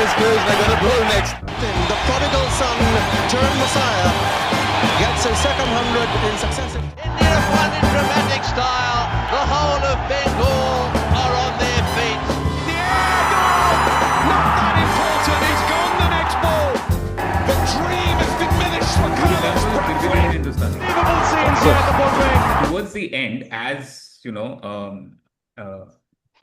is good. They're going to blow next. The prodigal son turned Messiah gets his second 100 in successive. India have won in dramatic style. The whole of Bengal are on their feet. The air goal! Not that important. He's gone the next ball. The dream has diminished for Carlos Bradford. Unbelievable scenes here at the Broadway. Towards the end, as you know,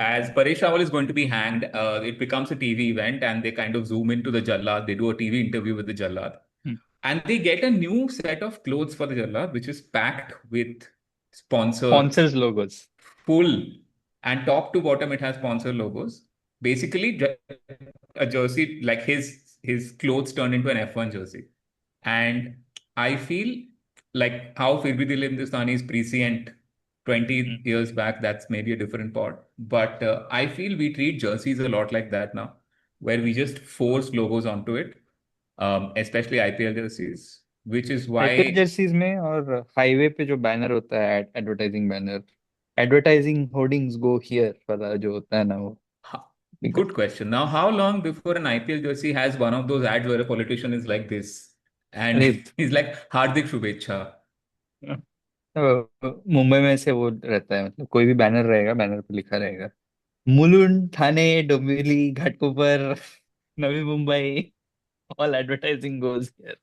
as Paresh Rawal is going to be hanged, it becomes a TV event, and they kind of zoom into the Jallad. They do a TV interview with the Jallad, and they get a new set of clothes for the Jallad, which is packed with Sponsors logos. full, and top to bottom it has sponsor logos. Basically, a jersey like his clothes turned into an F1 jersey, and I feel like how Fir Bhi Dil Hindustani is prescient 20 years back, that's maybe a different pod. But I feel we treat jerseys a lot like that now, where we just force logos onto it, especially IPL jerseys, which is why IPL jerseys में और highway पे जो banner होता है advertising hoardings go here वाला जो होता है ना वो Good question. Now, how long before an IPL jersey has one of those ads where a politician is like this and he's like Hardik Shubhecha? Mumbai में से वो रहता है, मतलब कोई भी बैनर रहेगा, बैनर पे लिखा रहेगा Mulund, Thane, Dombivli, Ghatkopar, Navi Mumbai, all advertising goes here.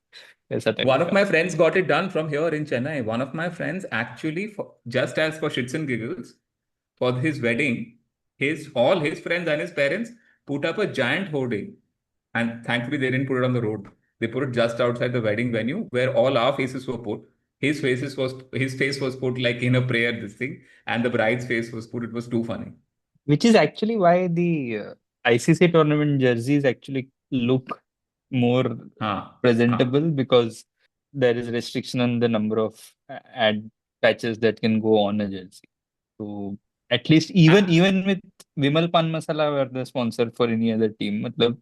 ऐसा type One of का. my friends got it done from here in Chennai. One of my friends actually, just as for shits and giggles, for his wedding, all his friends and his parents put up a giant hoarding, and thankfully they didn't put it on the road. They put it just outside the wedding venue where all our faces were put. His face was put like in a prayer, this thing, and the bride's face was put. It was too funny. Which is actually why the ICC tournament jerseys actually look more presentable, because there is restriction on the number of ad patches that can go on a jersey. So at least even with Vimal Pan Masala were the sponsor for any other team, matlab,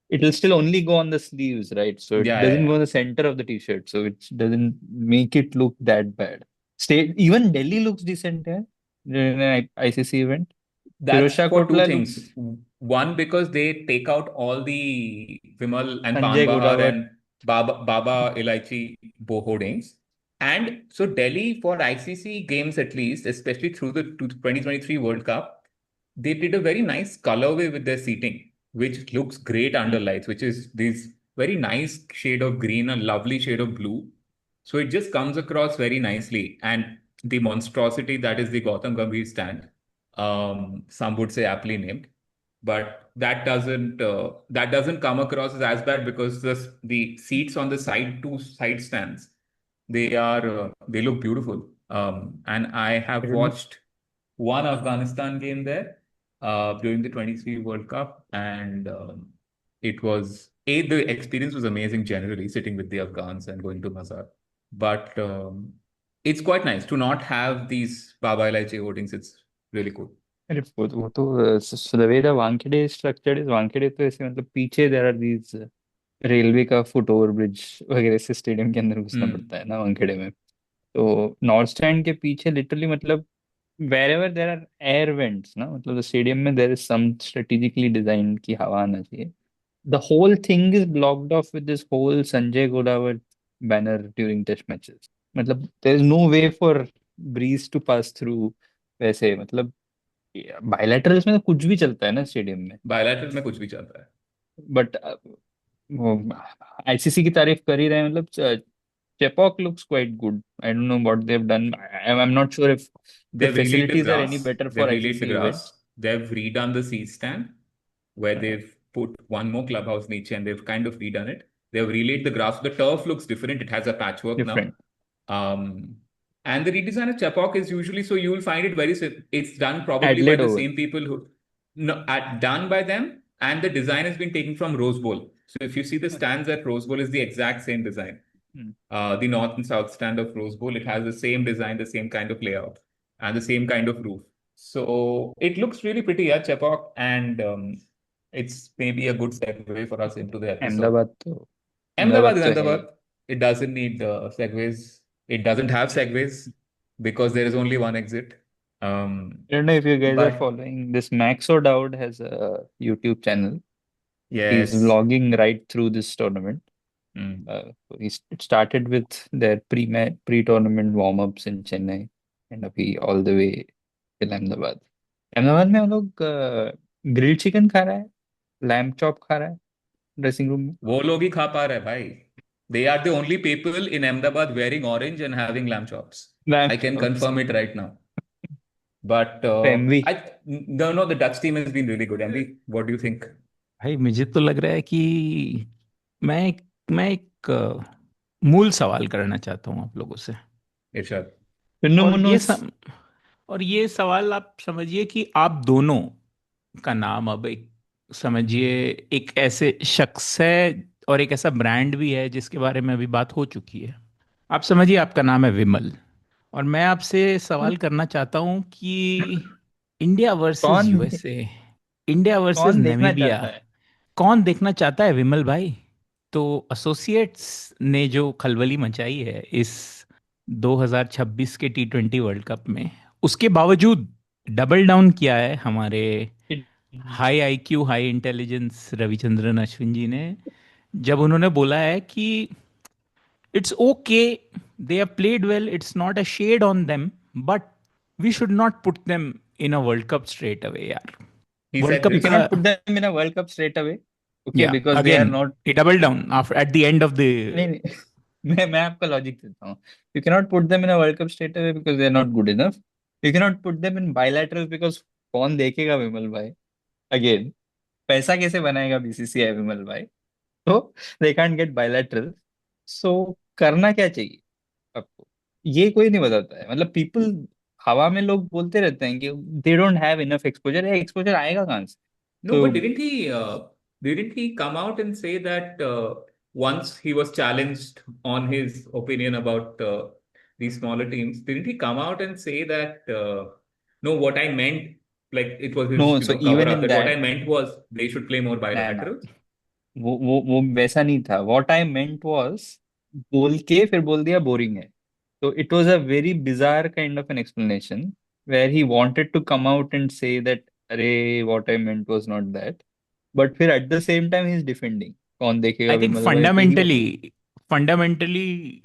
it will still only go on the sleeves, right? So it doesn't go in the center of the t-shirt, so it doesn't make it look that bad. Even Delhi looks decent here in an ICC event. That's Firozshah for two Kotla things. One, because they take out all the Vimal and Sanjay Pan Bahar Godawat. and Baba Elaichi hoardings. And so Delhi, for ICC games at least, especially through the 2023 World Cup, they did a very nice colorway with their seating, which looks great under lights, which is this very nice shade of green, a lovely shade of blue. So it just comes across very nicely. And the monstrosity that is the Gautam Gambhir stand, some would say aptly named, but that doesn't come across as bad, because the seats on the two side stands, they look beautiful. And I have watched one Afghanistan game there during the 23 World Cup, and the experience was amazing generally, sitting with the Afghans and going to Mazar. But it's quite nice to not have these Baba Elaichi hoardings. It's really cool. अरे वो तो so the way the Wankhede is structured is, Wankhede तो ऐसे मतलब पीछे there are these railway का foot over bridge वगैरह से स्टेडियम के अंदर घुसना पड़ता है ना वानखेड़े में. तो नॉर्थ स्टैंड के पीछे लिटरली मतलब wherever there are air vents ना, मतलब स्टेडियम में there is some strategically designed कि हवा आना चाहिए. The whole thing is blocked off with this whole Sanjay Godawat banner during test matches. मतलब there is no way for breeze to pass through. वैसे मतलब बायलैटरल्स में तो कुछ भी चलता है ना स्टेडियम में. बायलैटरल में कुछ भी चलता है, बट आईसीसी की तारीफ कर ही रहे हैं. मतलब Chepauk looks quite good. I don't know what they've done. I'm not sure if the facilities are any better for ICC events. They've redone the seat stand where they've put one more clubhouse niche, and they've kind of redone it. They've relaid the grass. The turf looks different. It has a patchwork now. And the redesign of Chepauk is usually, so you'll find it it's done probably by the same people who done by them, and the design has been taken from Rose Bowl. So if you see the stands at Rose Bowl, is the exact same design. The north and south stand of Rose Bowl, it has the same design, the same kind of layout, and the same kind of roof. So it looks really pretty at Chepauk, and it's maybe a good segue for us into the episode. Ahmedabad. It doesn't need segues. It doesn't have segues because there is only one exit. I don't know if you guys are following this. Max O'Dowd has a YouTube channel. He's Yes. vlogging right through this tournament. It started with their pre-tournament warm-ups in Chennai, and अभी all the way till Ahmedabad. Ahmedabad में हम लोग grilled chicken खा रहा है, lamb chop खा रहा है ड्रेसिंग रूम में. वो लोग ही खा पा रहे हैं भाई. They are the only people in Ahmedabad wearing orange and having lamb chops. Lamb I can chops. confirm it right now. But एमवी. no, the Dutch team has been really good. MV, what do you think? भाई मुझे तो लग रहा है कि मैं एक मूल सवाल करना चाहता हूँ आप लोगों से। Irshad. और ये सवाल आप समझिए कि आप दोनों का नाम अब एक समझिए एक ऐसे शख्स है और एक ऐसा ब्रांड भी है जिसके बारे में अभी बात हो चुकी है। आप समझिए आपका नाम है विमल और मैं आपसे सवाल करना चाहता हूँ कि इंडिया वर्सेस कौन यूएसए, इंडिया वर्सेस कौन देखना नामीबिया, चाहता है? कौन देखना चाहता है विमल भाई? तो एसोसिएट्स ने जो खलबली मचाई है इस 2026 के T20 वर्ल्ड कप में, उसके बावजूद डबल डाउन किया है हमारे high IQ high intelligence Ravichandran Ashwin ji ने, जब उन्होंने बोला है कि it's okay, they have played well, it's not a shade on them, but we should not put them in a world cup straight away यार। He world said cup You this. का cannot put them in a World Cup straight away. Okay, या because they are again not. A double down after at the end of the नहीं नहीं. मैं आपका logic देता हूँ. You cannot put them in a World Cup straight away because they are not good enough. You cannot put them in bilaterals because कौन देखेगा विमल भाई? Again, पैसा कैसे बनाएगा बीसीसीआई विमल भाई? तो they can't get bilateral. So करना क्या चाहिए आपको? ये कोई नहीं बताता है. मतलब पीपल हवा में लोग बोलते रहते हैं कि they don't have enough exposure. Exposure आएगा कहाँ से? No, but didn't he come out and say that once he was challenged on his opinion about these smaller teams, didn't he come out and say that no, what I meant, like it was his No, so cover even up, in that what I that, meant was they should play more ना bilaterals. वो वैसा नहीं था. What I meant was बोल के फिर बोल दिया बोरिंग है. तो it was a very bizarre kind of an explanation where he wanted to come out and say that अरे what I meant was not that, but फिर at the same time he is defending. कौन देखेगा I think Vimal bhai? तो he fundamentally,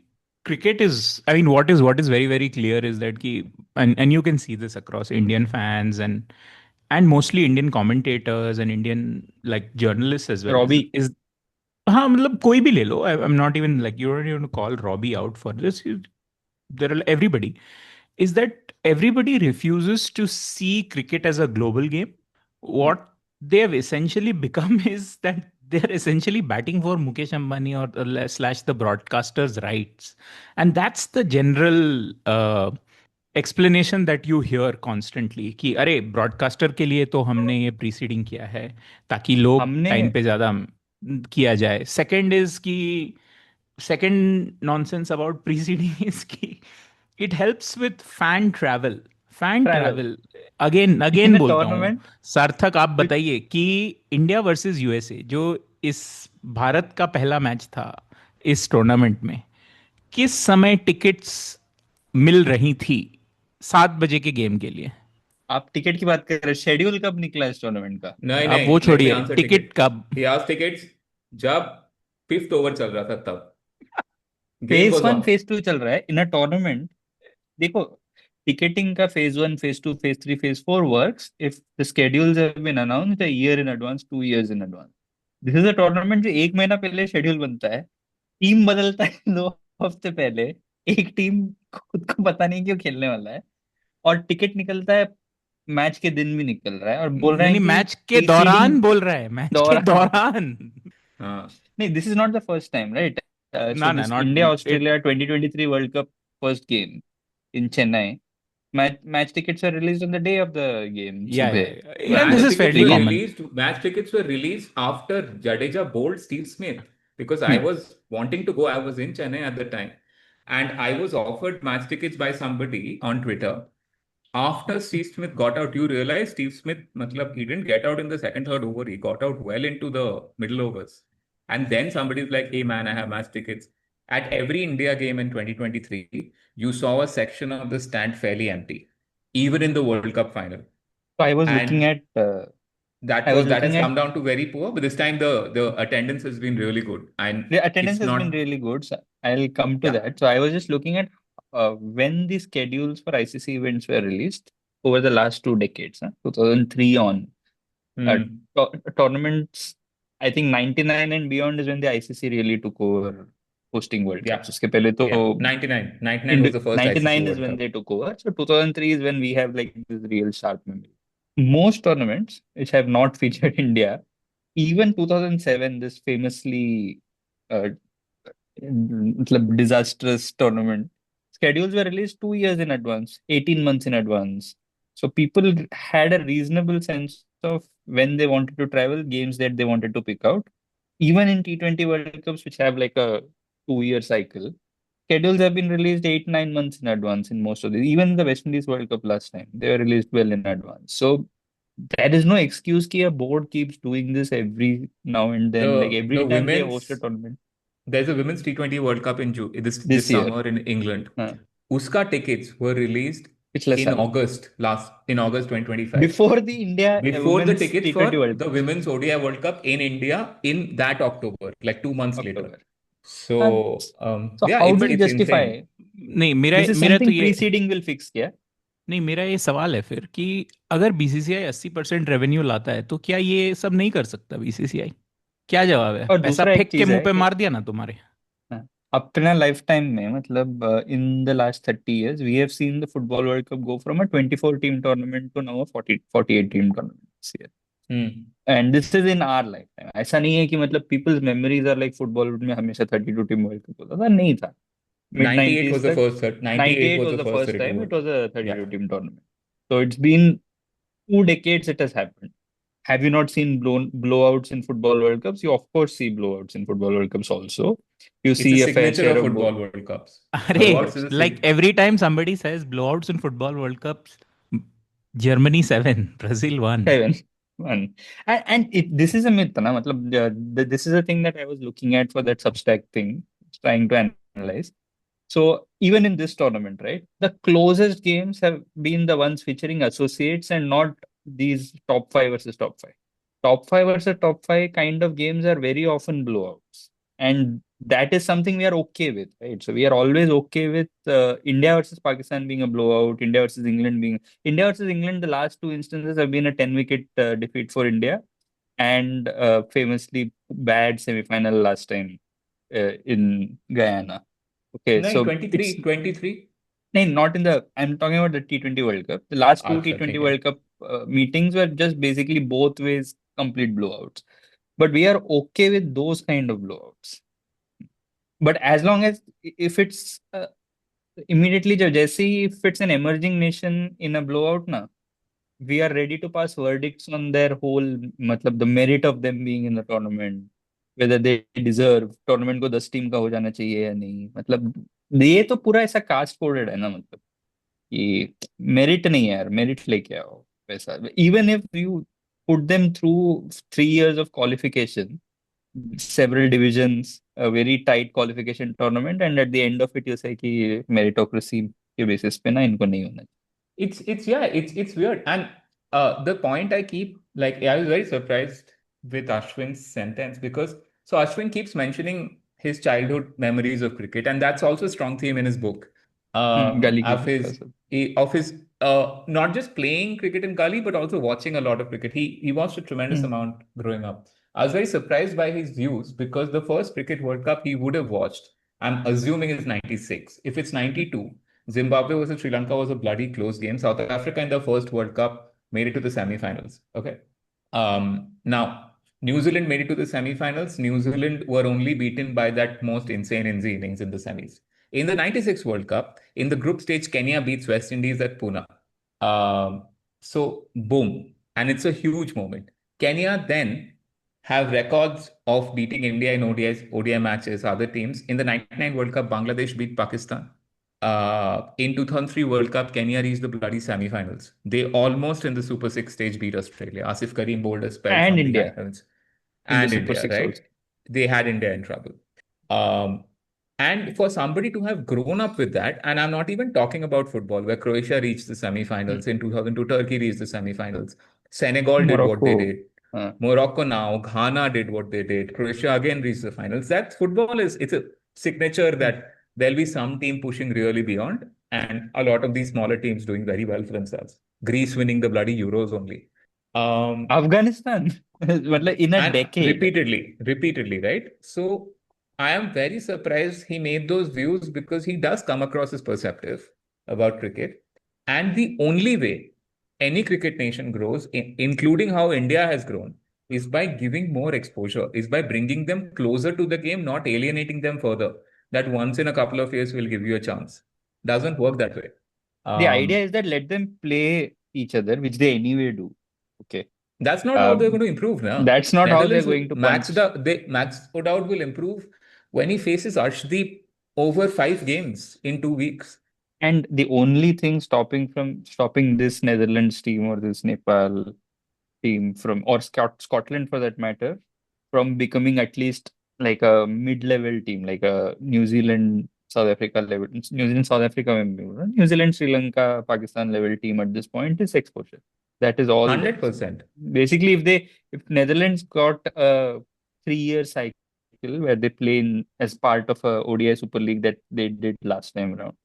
cricket is. I mean, what is very very clear is that ki, and you can see this across Indian fans and mostly Indian commentators and Indian like journalists as well. Robbie. Is हाँ मतलब कोई भी ले लो. I'm not even like you don't even call Robbie out for this. There are everybody. Is that everybody refuses to see cricket as a global game. What they have essentially become is that they're essentially batting for Mukesh Ambani or slash the broadcasters' rights, and that's the general explanation that you hear constantly कि अरे broadcaster के लिए तो हमने ये preceding किया है ताकि लोग हमने टाइम पे ज़्यादा किया जाए. सेकंड इज कि second nonsense about preceding is कि it helps with fan travel travel. again इन अ बोलता हूँ टूर्नामेंट. सार्थक, आप बताइए कि इंडिया वर्सेस यूएसए जो इस भारत का पहला मैच था इस टूर्नामेंट में, किस समय टिकट्स मिल रही थी 7 बजे के गेम के लिए? आप टिकट की बात कर रहे हैं. शेड्यूल कब निकला इस टूर्नामेंट का? नहीं आप वो नहीं, let me छोड़िए, answer टिकट ticket. कब? He asked tickets जब 5th over चल रहा था तब. Game phase was one on. Phase two चल रहा है इन अ टूर्नामेंट. देखो, टिकटिंग का phase one phase two phase three phase four works if the schedules have been announced a year in advance, 2 years in advance. This is a tournament जो एक महीना पहले schedule बनता है. Team बदलता है 2 हफ्ते पहले. एक टीम खुद को पता नहीं क्यों खेलने वाला है, और टिकट निकलता है मैच के दिन भी निकल रहा है, और बोल रहे नहीं हैं नहीं, कि मैच के प्रीसीडिंग दौरान बोल रहा है, मैच के दौरान. दौरान. हाँ. नहीं, this is not the first time, right? So ना ना, this not India it. Australia 2023 world cup first game in Chennai. Match tickets are released on the day of the game, Yeah, सुबह. yeah, yeah. And this is fairly common. Match tickets were released after Jadeja bowled Steve Smith because I Hmm. was wanting to go. I was in Chennai at the time, and I was offered match tickets by somebody on Twitter. After Steve Smith got out, you realize Steve Smith, matlab, he didn't get out in the second, third over. He got out well into the middle overs. And then somebody's like, hey man, I have match tickets. At every India game in 2023, you saw a section of the stand fairly empty, even in the World Cup final. So I was looking And at that has come down to very poor, but this time the attendance has been really good, and the attendance it's has not. been really good. So I'll come to Yeah. that. So I was just looking at when the schedules for ICC events were released over the last 2 decades, 2003 on. Tournaments, I think 99 and beyond is when the ICC really took over hosting World Yeah. Cups. Uske pehle to 99 was the first 99 ICC is World when Cup. they took over. So 2003 is when we have like this real sharp memory. Most tournaments which have not featured India, even 2007, this famously uh, disastrous tournament, schedules were released 2 years in advance, 18 months in advance. So people had a reasonable sense of when they wanted to travel, games that they wanted to pick out. Even in T20 World Cups, which have like a 2 year cycle, schedules have been released 8, 9 months in advance in most of these. Even the West Indies World Cup last time, they were released well in advance. So there is no excuse that a board keeps doing this every now and then. Like every The time they host a women's tournament. There's a women's T20 World Cup in this This year. summer in England. Huh. Uska tickets were released in August 2025. Before the India Before the tickets T20 for World the Cup. Women's ODI World Cup in India in that October, like 2 months later. So yeah, how do you it's justify? insane. नहीं This is something preceding will fix क्या? नहीं, मेरा ये सवाल है फिर कि अगर बीसीसीआई 80% रेवेन्यू लाता है तो क्या ये सब नहीं कर सकता बीसीसीआई? क्या जवाब है? और पैसा दूसरा एक फेंक के चीज मुंह है पे कि मार दिया ना तुम्हारे। अपना लाइफ टाइम में मतलब in the last 30 years we have seen the football world cup go from a 24 team tournament to now a 48 team tournament this year. And this is in our lifetime. ऐसा नहीं है कि मतलब people's memories are like football में हमेशा 32 team world cup होता था, नहीं था. Mid 98 was 90s the तक first 98 was the first time it was a 32 team tournament. So it's been 2 decades it has happened. Have you not seen blowouts in football World Cups? You of course see blowouts in football World Cups also. You It's see a a fair signature share of of football World Cups. अरे like every time somebody says blowouts in football World Cups, Germany 7, Brazil 1. 7-1. And this is a myth, na? Matlab, this is a thing that I was looking at for that Substack thing, trying to analyze. So even in this tournament, right, the closest games have been the ones featuring associates and not these top five versus top five. Top five versus top five kind of games are very often blowouts. And that is something we are okay with, right? So we are always okay with India versus Pakistan being a blowout, India versus England, the last two instances have been a 10 wicket defeat for India and famously bad semi-final last time in Guyana. Okay, no, so 23. No, not in the. I'm talking about the T20 World Cup. The last two T20 World Cup meetings were just basically both ways complete blowouts. But we are okay with those kind of blowouts. But as long as if it's immediately, if it's an emerging nation in a blowout, na, we are ready to pass verdicts on their whole, matlab, the merit of them being in the tournament, whether they deserve tournament को 10 team का हो जाना चाहिए या नहीं. मतलब ये तो पूरा ऐसा कास्ट कोडेड है ना, मतलब कि मेरिट नहीं है यार, मेरिट लेके आओ वैसा. Even if you put them through 3 years of qualification, several divisions, a very tight qualification tournament, and at the end of it you say कि meritocracy के basis पे ना इनको नहीं होना. It's weird. And the point I keep, like, I was very surprised with Ashwin's sentence because Ashwin keeps mentioning his childhood memories of cricket, and that's also a strong theme in his book. Of his not just playing cricket in Gully, but also watching a lot of cricket. He watched a tremendous amount growing up. I was very surprised by his views because the first Cricket World Cup he would have watched, I'm assuming, is 96. If it's 92, Zimbabwe versus Sri Lanka was a bloody close game. South Africa in the first World Cup made it to the semi-finals. Okay. Now, New Zealand made it to the semi-finals. New Zealand were only beaten by that most insane innings in the semis. In the 96 World Cup, in the group stage, Kenya beats West Indies at Pune. So, boom. And it's a huge moment. Kenya then have records of beating India in ODI matches, other teams. In the 99 World Cup, Bangladesh beat Pakistan. In 2003 World Cup, Kenya reached the bloody semi-finals. They almost in the Super 6 stage beat Australia. Asif Karim bowled a spell and from India. And India, right? Also. They had India in trouble. And for somebody to have grown up with that, and I'm not even talking about football, where Croatia reached the semi-finals in 2002, Turkey reached the semi-finals, Senegal did what they did. Morocco now, Ghana did what they did. Croatia again reached the finals. That football it's a signature that there'll be some team pushing really beyond, and a lot of these smaller teams doing very well for themselves. Greece winning the bloody Euros only. Afghanistan, in a And decade. repeatedly, right? So I am very surprised he made those views because he does come across as perceptive about cricket. And the only way any cricket nation grows, including how India has grown, is by giving more exposure, is by bringing them closer to the game, not alienating them further. That once in a couple of years will give you a chance. Doesn't work that way. The idea is that let them play each other, which they anyway do. Okay. That's not how they're going to improve now. That's not how they're Netherlands going to punch. Max Odoud will improve when he faces Arshdeep over 5 games in 2 weeks. And the only thing stopping this Netherlands team or this Nepal team or Scotland for that matter, from becoming at least like a mid-level team, like a New Zealand, South Africa level, New Zealand, South Africa, New Zealand, Sri Lanka, Pakistan level team at this point is exposure. That is all. 100%. Basically, if Netherlands got a 3-year cycle where they play as part of a ODI Super League that they did last time around,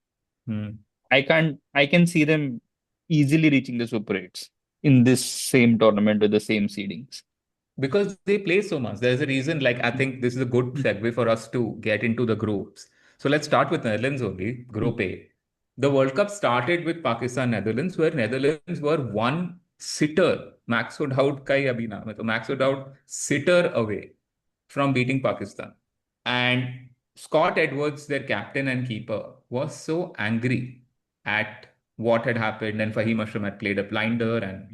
I can see them easily reaching the Super 8s in this same tournament with the same seedings. Because they play so much. There's a reason, I think this is a good segue for us to get into the groups. So let's start with Netherlands only, Group A. The World Cup started with Pakistan, Netherlands, where Netherlands were one sitter, Max Odoud ka hi abhi naam hai, Max Odoud sitter away from beating Pakistan. And Scott Edwards, their captain and keeper, was so angry at what had happened, and Fahim Ashraf had played a blinder, and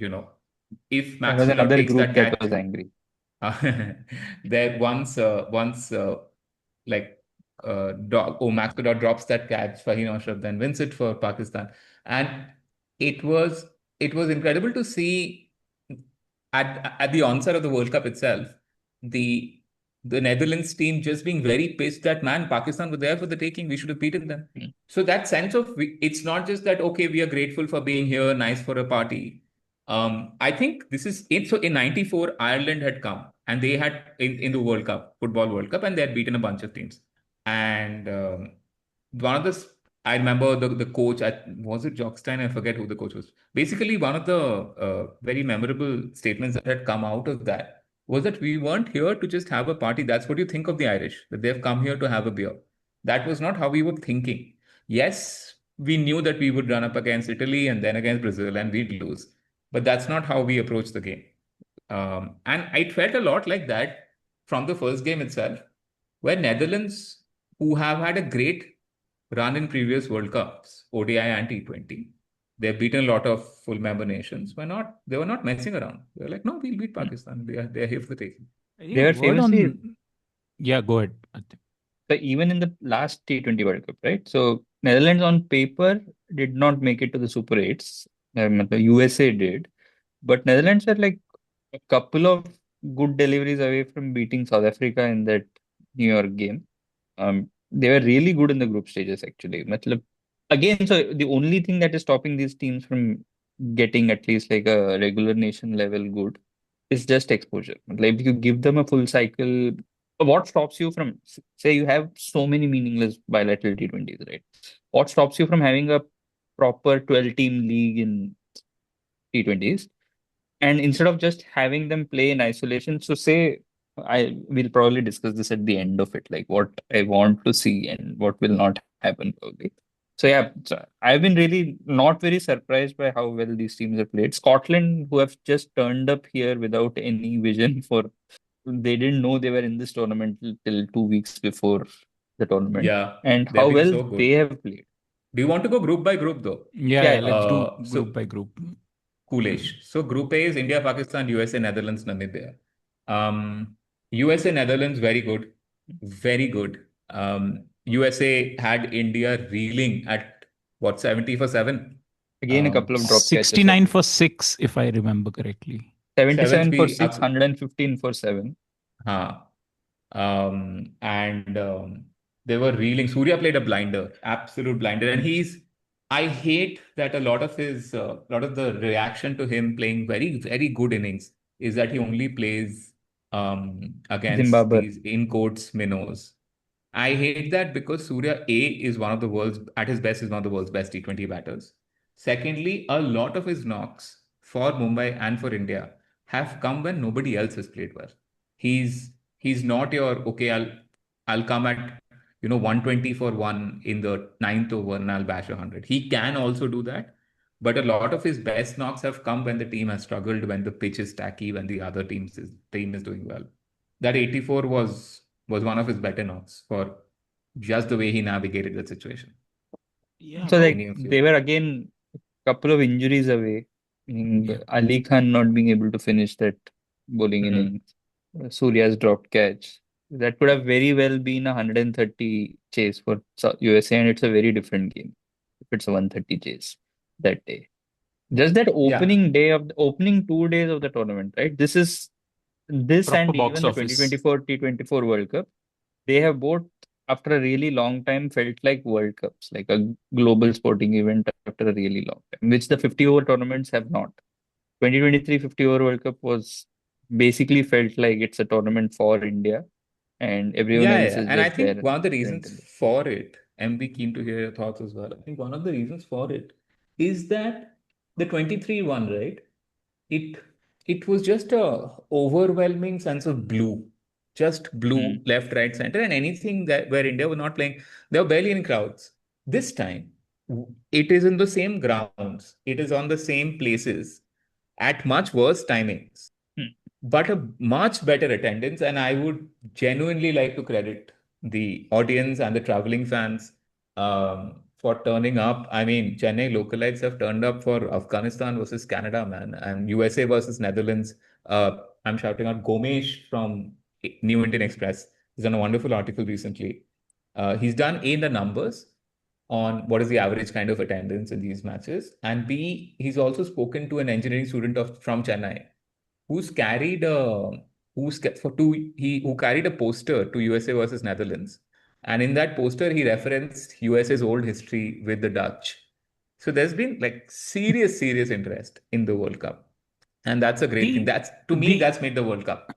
if Max Odoud takes that catch, was angry. There once Max Odoud drops that catch, Fahim Ashraf then wins it for Pakistan, and it was incredible to see at the onset of the World Cup itself, the Netherlands team just being very pissed that, man, Pakistan were there for the taking. We should have beaten them. So that sense of it's not just that, okay, we are grateful for being here, nice for a party. I think this is it. So in '94, Ireland had come and they had in the Football World Cup, and they had beaten a bunch of teams. And one of the, I remember the coach, was it Jockstein? I forget who the coach was. Basically, one of the very memorable statements that had come out of that was that we weren't here to just have a party. That's what you think of the Irish, that they've come here to have a beer. That was not how we were thinking. Yes, we knew that we would run up against Italy and then against Brazil and we'd lose. But that's not how we approached the game. And it felt a lot like that from the first game itself, where Netherlands, who have had a great run in previous World Cups, ODI and T20, they've beaten a lot of full member nations. They were not messing around. They were like, no, we'll beat Pakistan. They are here for the taking. They were famously... Yeah, go ahead. So even in the last T20 World Cup, right? So Netherlands on paper did not make it to the Super 8s. The USA did. But Netherlands were like a couple of good deliveries away from beating South Africa in that New York game. They were really good in the group stages, actually. Again, so the only thing that is stopping these teams from getting at least like a regular nation level good is just exposure. Like if you give them a full cycle, what stops you from, say you have so many meaningless bilateral T20s, right? What stops you from having a proper 12-team league in T20s? And instead of just having them play in isolation, so say, I will probably discuss this at the end of it, like what I want to see and what will not happen probably. So yeah, I've been really not very surprised by how well these teams have played. Scotland, who have just turned up here without any vision they didn't know they were in this tournament till 2 weeks before the tournament. Yeah. And how well they have played. Do you want to go group by group though? Yeah, let's do group by group. Coolish. So Group A is India, Pakistan, USA, Netherlands, Namibia. USA, Netherlands, very good. Very good. USA had India reeling at 70 for 7? Again, a couple of drop 69 for 6, if I remember correctly. 77 for 6, 115 for 7. They were reeling. Surya played a blinder, absolute blinder. And I hate that a lot of the reaction to him playing very, very good innings is that he only plays against Zimbabwe. these in quotes minnows. I hate that because Surya A is one of the world's at his best is one of the world's best T20 batters. Secondly, a lot of his knocks for Mumbai and for India have come when nobody else has played well. He's not your okay. I'll come at 120 for one in the ninth over and I'll bash 100. He can also do that, but a lot of his best knocks have come when the team has struggled, when the pitch is tacky, when the other team is doing well. That 84 was one of his better knocks for just the way he navigated the situation. Yeah, So bro. like they were again a couple of injuries away, meaning Yeah. Ali Khan not being able to finish that bowling innings, Surya's dropped catch. That could have very well been a 130 chase for USA, and it's a very different game if it's a 130 chase that day. Just that opening day of the opening 2 days of the tournament, right? This Proper and box even the office. 2024 T24 World Cup, they have both, after a really long time, felt like World Cups, like a global sporting event after a really long time, which the 50 over tournaments have not. 2023 50 over World Cup was basically felt like it's a tournament for India, and everyone else is And I just there. think one of the reasons Rental. for it, MB, keen to hear your thoughts as well. I think one of the reasons for it is that the 23 one, right? It was just a overwhelming sense of blue, just blue, left, right, center, and anything that where India was not playing, there were barely any crowds. This time, it is in the same grounds, it is on the same places at much worse timings, but a much better attendance. And I would genuinely like to credit the audience and the traveling fans for turning up. I mean, Chennai localites have turned up for Afghanistan versus Canada, man, and USA versus Netherlands. I'm shouting out Gomesh from New Indian Express. He's done a wonderful article recently. He's done A, the numbers on what is the average kind of attendance in these matches, and B, he's also spoken to an engineering student from Chennai who's carried a who carried a poster to USA versus Netherlands, and in that poster he referenced USA's old history with the Dutch. So there's been like serious interest in the World Cup, and that's a great thing. That's to me that's made the World Cup.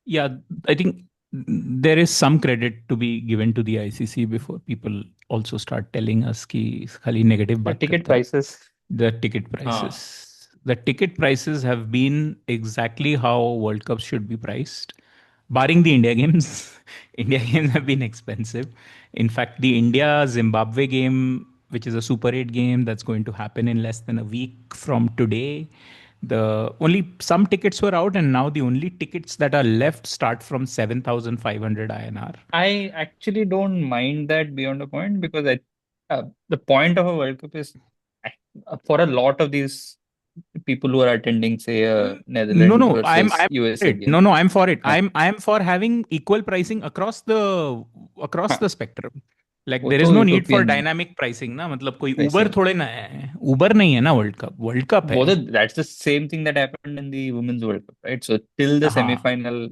Yeah, I think there is some credit to be given to the ICC before people also start telling us कि खाली negative बात Ticket करता है. prices. The ticket prices. The ticket prices have been exactly how World Cups should be priced, barring the India games. India games have been expensive. In fact, the India Zimbabwe game, which is a Super 8 game that's going to happen in less than a week from today, the only some tickets were out, and now the only tickets that are left start from 7,500 INR. I actually don't mind that beyond a point, because the point of a World Cup is for a lot of these people who are attending, say, Netherlands No, I'm versus USA it. game. No, I'm for it. Huh. I'm for having equal pricing across the spectrum. Like वो there is तो no need for utopian है. dynamic pricing ना, मतलब कोई I Uber see. थोड़े ना है. Uber नहीं है ना World Cup है. That's the same thing that happened in the Women's World Cup, right? So till the हाँ. semi-final,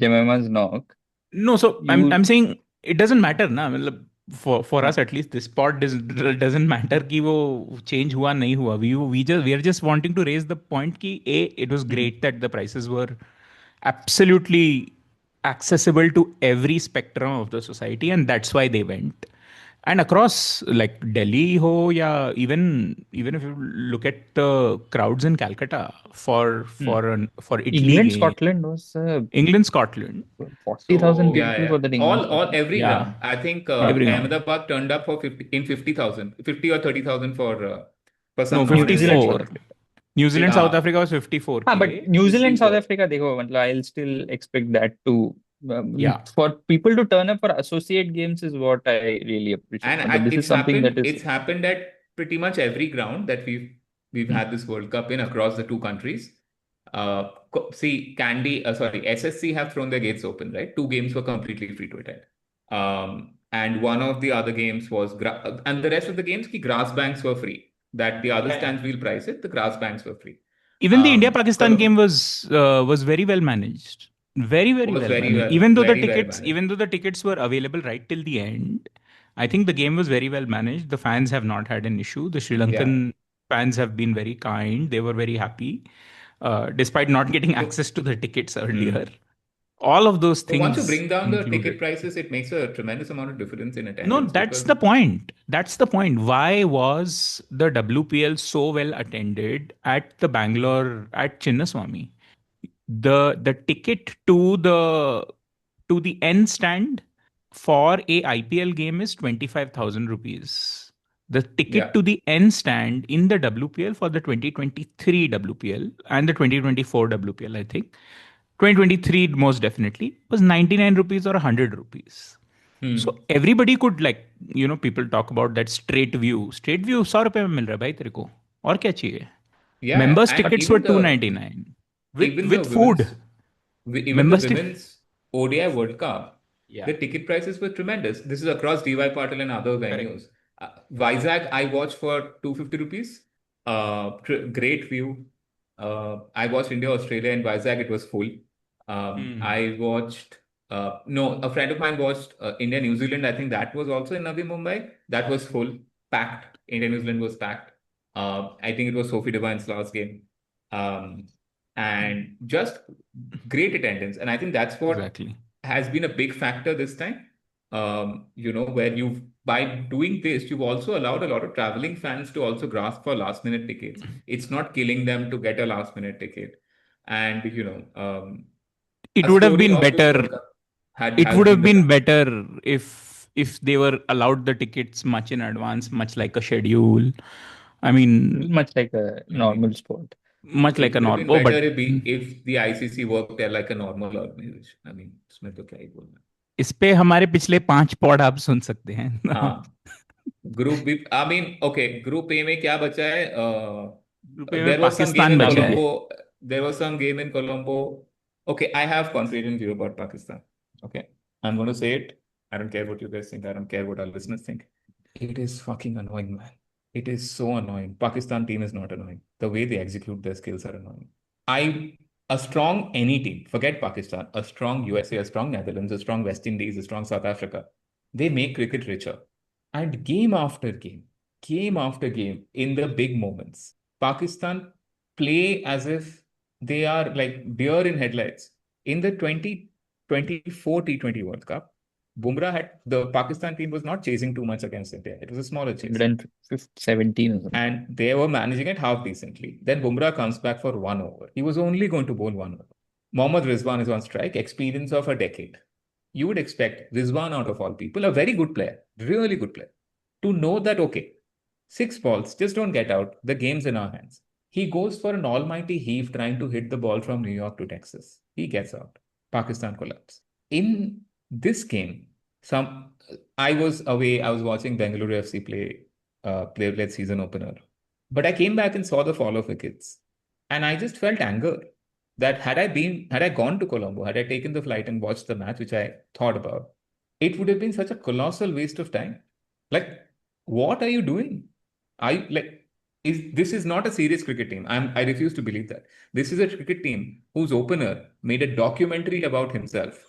Jemima's knock, No, so you I'm saying it doesn't matter ना, मतलब for us at least this part doesn't matter कि वो change हुआ नहीं हुआ. We are just wanting to raise the point कि it was great that the prices were absolutely accessible to every spectrum of the society, and that's why they went. And across like Delhi ho, yeah, even if you look at the crowds in Calcutta for Italy England game, Scotland was England Scotland 40,000 So people for that England all Scotland. every Yeah. ground. I think Every ground. Ahmedabad turned up for 50,000, 50 or 30,000 for some No, non-resident 54. show. New Zealand South Ah. Africa was 54K. But New Zealand South 54. Africa, देखो, मतलब I'll still expect that to Yeah. for people to turn up for associate games is what I really appreciate. And This is something that it's is happened at pretty much every ground that we've had this World Cup in across the two countries. See, SSC have thrown their gates open, right? Two games were completely free to attend. And one of the other games was, and the rest of the games, ki grass banks were free. That the other stands will price it, the grass banks were free. Even the India-Pakistan so- game was very well managed. Very well Was very managed. well- Even though very well managed. even though the tickets were available right till the end, I think the game was very well managed. The fans have not had an issue. The Sri Lankan fans have been very kind. They were very happy. despite not getting access to the tickets earlier. All of those But once you things bring down the ticket included. prices, it makes a tremendous amount of difference in No, attendance that's because, the point. That's the point. Why was the WPL so well attended at the Bangalore at Chinnaswamy? The ticket to the end stand for a IPL game is 25,000 rupees. The ticket yeah. to the end stand in the WPL for the 2023 WPL and the 2024 WPL, I think 2023 most definitely was 99 rupees or 100 rupees. So Hmm. everybody could, like, people talk about that straight view. Straight view 100 रुपए में मिल रहा है भाई तेरे को. और क्या चाहिए? Yeah. Members And tickets were 299 even the with food. even the Members ticket. women's ODI World Cup, Yeah. the ticket prices were tremendous. This is across DY Patil and other Correct. venues. Vizag, I watched for 250 rupees. Great view. I watched India, Australia, and Vizag. It was full. I watched. No, a friend of mine watched India, New Zealand. I think that was also in Navi Mumbai. That was full, packed. India, New Zealand was packed. I think it was Sophie Devine's last game. Um, and just great attendance. And I think that's what Exactly. has been a big factor this time. Where by doing this, you've also allowed a lot of traveling fans to also grasp for last minute tickets. It's not killing them to get a last minute ticket. And, It a would have story been of this better. World Cup It has would been have the been fact. better if they were allowed the tickets much in advance, much like a schedule. I mean, Much like a Maybe. normal sport. much It like a would have been normal. Oh, better but if the ICC worked there like a normal organization. I mean, इसमें तो क्या ही बोलना. इस पे हमारे पिछले 5 pod आप सुन सकते हैं. हाँ. Group B, I mean, okay, Group A में क्या बचा है? ग्रुप ए में There was some game Pakistan in बचा है. Colombo. There was some game in Colombo. Okay, I have contrarian view about Pakistan. Okay, I'm going to say it. I don't care what you guys think. I don't care what our listeners think. It is fucking annoying, man. It is so annoying. Pakistan team is not annoying. The way they execute their skills are annoying. A strong any team, forget Pakistan, a strong USA, a strong Netherlands, a strong West Indies, a strong South Africa, they make cricket richer. And game after game, in the big moments, Pakistan play as if they are like deer in headlights. In the 2024 T20 World Cup, the Pakistan team was not chasing too much against India. It was a smaller chase. 17 or something. And they were managing it half decently. Then Bumrah comes back for 1 over. He was only going to bowl 1 over. Mohammad Rizwan is on strike, experience of a decade. You would expect Rizwan, out of all people, a very good player, really good player, to know that, okay, 6 balls, just don't get out. The game's in our hands. He goes for an almighty heave trying to hit the ball from New York to Texas. He gets out. Pakistan collapse. In this game, I was away. I was watching Bengaluru FC play their season opener. But I came back and saw the fall of wickets. And I just felt anger that had I gone to Colombo, had I taken the flight and watched the match, which I thought about, it would have been such a colossal waste of time. Like, what are you doing? This is not a serious cricket team. I refuse to believe that. This is a cricket team whose opener made a documentary about himself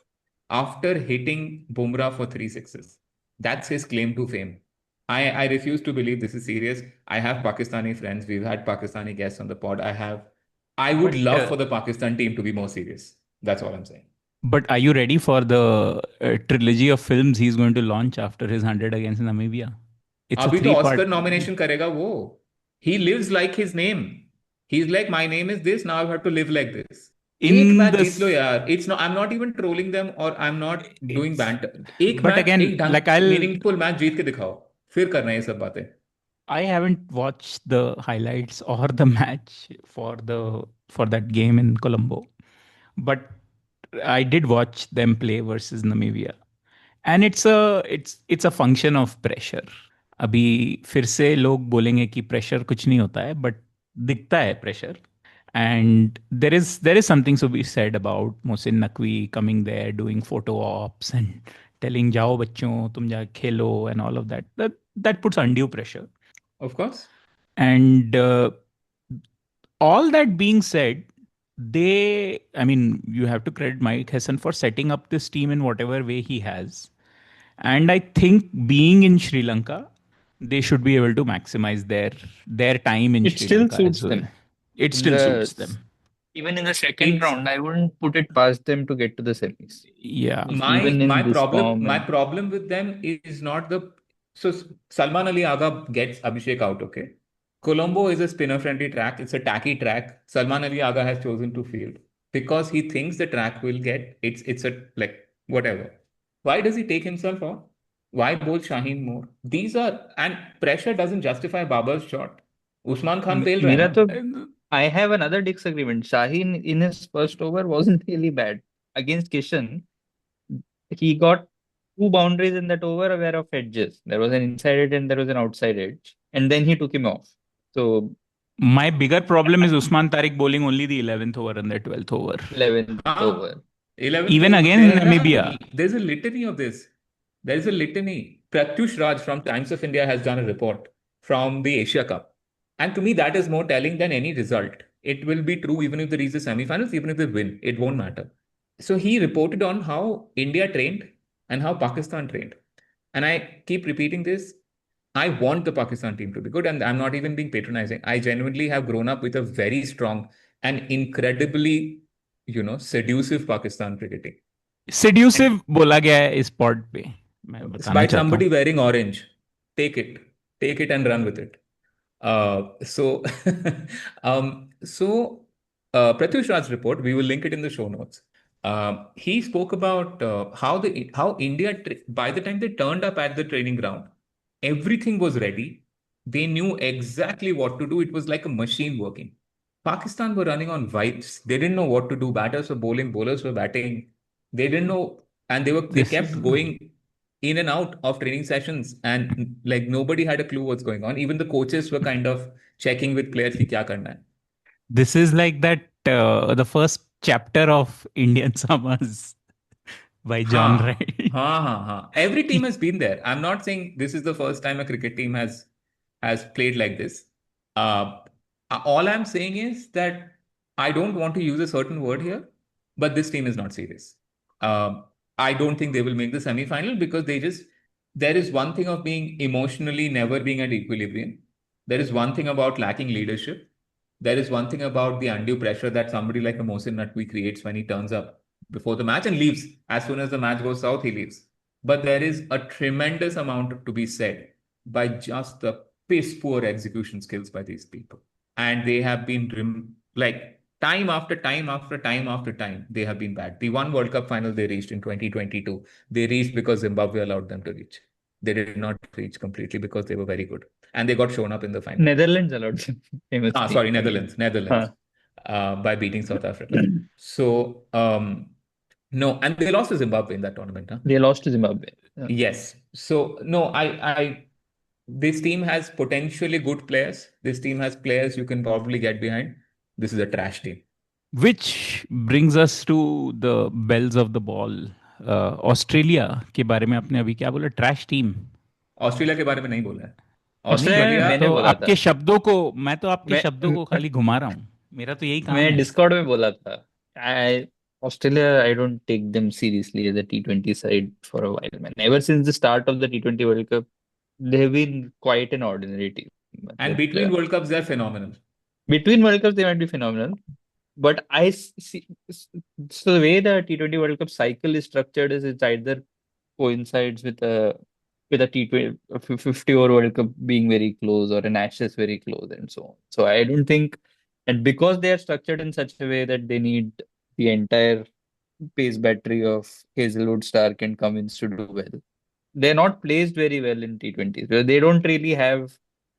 after hitting Bumrah for 3 sixes. That's his claim to fame. I refuse to believe this is serious. I have Pakistani friends. We've had Pakistani guests on the pod. I would love for the Pakistan team to be more serious. That's all I'm saying. But are you ready for the trilogy of films he's going to launch after his 100 against Namibia? It's अभी a तो 3-part. Oscar nomination करेगा वो. He lives like his name. He's like, my name is this. Now I have to live like this. एक match जीत लो यार. I'm not even trolling them or I'm not doing banter. एक But match, again, एक ढंग like meaningful match जीत के दिखाओ. फिर करना है ये सब बातें. I haven't watched the highlights or the match for that game in Colombo, but I did watch them play versus Namibia, and it's a function of pressure. अभी फिर से लोग बोलेंगे कि प्रेशर कुछ नहीं होता है, बट दिखता है pressure. And there is something to be said about Mohsin Naqvi coming there, doing photo ops and telling जाओ बच्चों तुम जा खेलो and all of that. That puts undue pressure. Of course. And all that being said, you have to credit Mike Hesson for setting up this team in whatever way he has. And I think being in Sri Lanka, they should be able to maximize their time in It Sri still Lanka suits as well. them. It still suits them. Even in the second It's round, I wouldn't put it past them to get to the semis. Yeah. Even in my this problem. form My and problem with them is not the Salman Ali Agha gets Abhishek out. Okay, Colombo is a spinner friendly track. It's a tacky track. Salman Ali Agha has chosen to field because he thinks the track will get it's a like whatever. Why does he take himself out? Why bowl Shaheen more? These are and pressure doesn't justify Babar's shot. Usman Khan failed रहा है मेरा ना. तो I have another disagreement. Shaheen in his first over wasn't really bad. Against Kishan, he got two boundaries in that over were of edges. There was an inside edge and there was an outside edge. And then he took him off. So My bigger problem is Usman Tariq bowling only the 11th over and the 12th over. 11th हाँ, over. 11th Even over. against Namibia. There's a litany of this. There is a litany. Pratyush Raj from Times of India has done a report from the Asia Cup. And to me, that is more telling than any result. It will be true even if they reach the semi-finals, even if they win. It won't matter. So he reported on how India trained and how Pakistan trained. And I keep repeating this. I want the Pakistan team to be good, and I'm not even being patronizing. I genuinely have grown up with a very strong and incredibly, seductive Pakistan cricketing. Seductive बोला गया है इस pod पे, मैं बताना By चाहता somebody हूँ. wearing orange, take it, take it and run with it. So, Pratyush Raj's report, we will link it in the show notes. He spoke about how India, by the time they turned up at the training ground, everything was ready. They knew exactly what to do. It was like a machine working. Pakistan were running on vibes. They didn't know what to do. Batters were bowling, bowlers were batting. They didn't know, and they This is kept going in and out of training sessions, and like nobody had a clue what's going on. Even the coaches were kind of checking with players ki kya karna hai. this is like that the first chapter of Indian Summers by John Ha, Wright. ha, ha, ha. Every team has been there. I'm not saying this is the first time a cricket team has played like this. Uh, all I'm saying is that I don't want to use a certain word here, but this team is not serious. I don't think they will make the semi-final because there is one thing of being emotionally never being at equilibrium. There is one thing about lacking leadership. There is one thing about the undue pressure that somebody like a Mohsin Naqvi creates when he turns up before the match and leaves. As soon as the match goes south, he leaves. But there is a tremendous amount to be said by just the piss poor execution skills by these people. And they have been like time after time after time after time, they have been bad. The one World Cup final they reached in 2022, they reached because Zimbabwe allowed them to reach. They did not reach completely because they were very good. And they got shown up in the final. Netherlands allowed them. Famously. Sorry, Netherlands, by beating South Africa. So, no, and they lost to Zimbabwe in that tournament. Huh? They lost to Zimbabwe. Yeah. Yes. So, no, this team has potentially good players. This team has players you can probably get behind. This is a trash team. Which brings us to the bells of the ball. Australia के बारे में आपने अभी क्या बोला? Trash team. Australia के बारे में नहीं बोला है. ऑस्ट्रेलिया ऑस्ट्रेलिया मैंने तो बोला आपके था. शब्दों को मैं तो आपके मैं शब्दों को खाली घुमा रहा हूँ. मेरा तो यही काम मैं है. डिस्कॉर्ड में बोला था. I Australia, I don't take them seriously as a T20 side for a while, man. Ever since the start of the T20 World Cup, they have been quite an ordinary team. and But, between World Cups, they're phenomenal. between World Cups, they might be phenomenal. But see, so the way the T20 World Cup cycle is structured is it's either coincides with a T20 50 over World Cup being very close or an Ashes very close and so on. So I don't think, and because they are structured in such a way that they need the entire pace battery of Hazelwood, Stark, and Cummins to do well, they're not placed very well in T20s. They don't really have.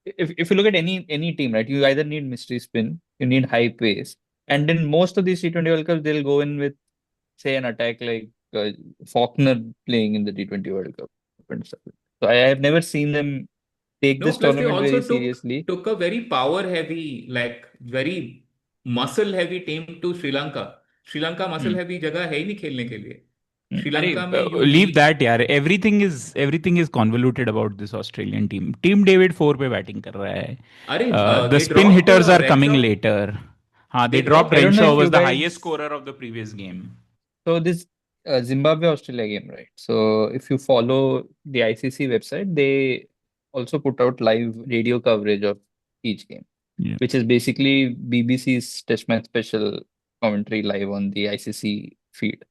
If you look at any team, right, you either need mystery spin, you need high pace, and in most of these T20 World Cups, they'll go in with, say, an attack like Faulkner playing in the T20 World Cup and stuff. So I have never seen them take No, this plus they tournament also very seriously. took a very power heavy, like very muscle heavy team to Sri Lanka. Sri Lanka muscle heavy जगह है ही नहीं खेलने के लिए. Hmm. Sri Lanka में you leave need that यार. Everything is convoluted about this Australian team. Team David 4 पे batting कर रहा है. अरे the they spin dropped hitters are coming Renshaw. Later. हाँ, They they dropped dropped I don't know Renshaw, if was you the guys highest scorer of the previous game. so this Zimbabwe Australia game, right? So if you follow the ICC website, they also put out live radio coverage of each game, Yeah. which is basically BBC's Test Match Special commentary live on the ICC feed.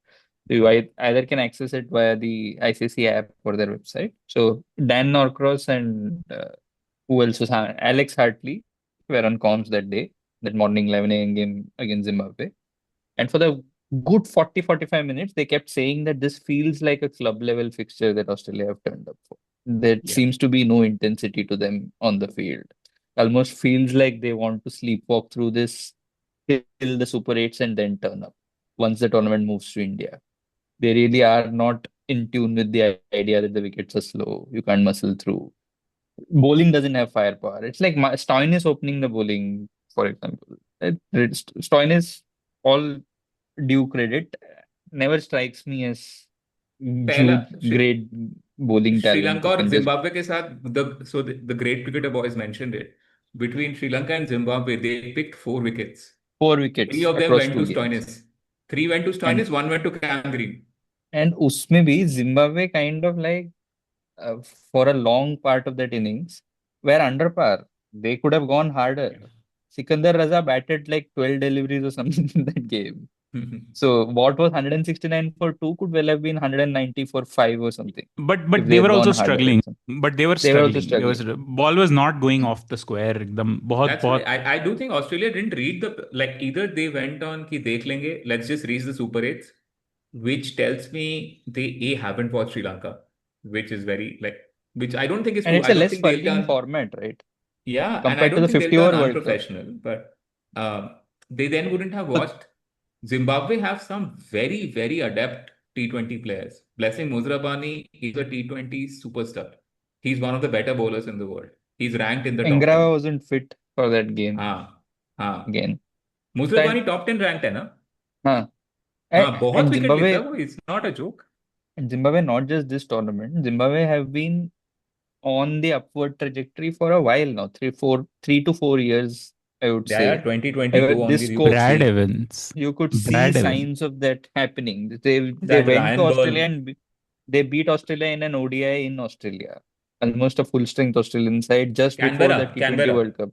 You either can access it via the ICC app or their website. So Dan Norcross and who else was Alex Hartley were on comms that day, that morning 11 a.m. game against Zimbabwe. And for the good 40-45 minutes, they kept saying that this feels like a club level fixture that Australia have turned up for. There seems to be no intensity to them on the field. Almost feels like they want to sleepwalk through this till the Super 8s and then turn up once the tournament moves to India. They really are not in tune with the idea that the wickets are slow. You can't muscle through. Bowling doesn't have firepower. It's like Stoinis opening the bowling, for example. Stoinis, all due credit, never strikes me as पहला great bowling talent. Sri Lanka और Zimbabwe के साथ the great cricketer boys mentioned it. Between Sri Lanka and Zimbabwe, they picked 4 wickets. 4 wickets. 3 of them went to Stoinis. 3 went to Stoinis, 1 went to Cam Green. And usme bhi Zimbabwe kind of like for a long part of that innings were under par. They could have gone harder. Sikandar Raza batted like 12 deliveries or something in that game. So what was 169 for 2 could well have been 190 for 5 or something. But they were also struggling. But they were struggling. Ball was not going off the square. I do think Australia didn't read either they went on ki dekh lenge, let's just reach the Super 8s, which tells me they haven't watched Sri Lanka, which is very which I don't think is. And it's a less fun format, right? Yeah, compared to the 50-over unprofessional, but they then wouldn't have watched. Zimbabwe have some very, very adept T20 players. Blessing Muzrabani is a T20 superstar. He's one of the better bowlers in the world. He's ranked in the top 10. Ingrava wasn't fit for that game. Again. Muzrabani top 10 ranked hai na? And Zimbabwe, it's not a joke. And Zimbabwe, not just this tournament, Zimbabwe have been on the upward trajectory for a while now. 3 to 4 years, I would say. 2022 Brad Evans. You could see signs of that happening. They went to Australia and they beat Australia in an ODI in Australia. Almost a full strength Australian side just before the T20 World Cup.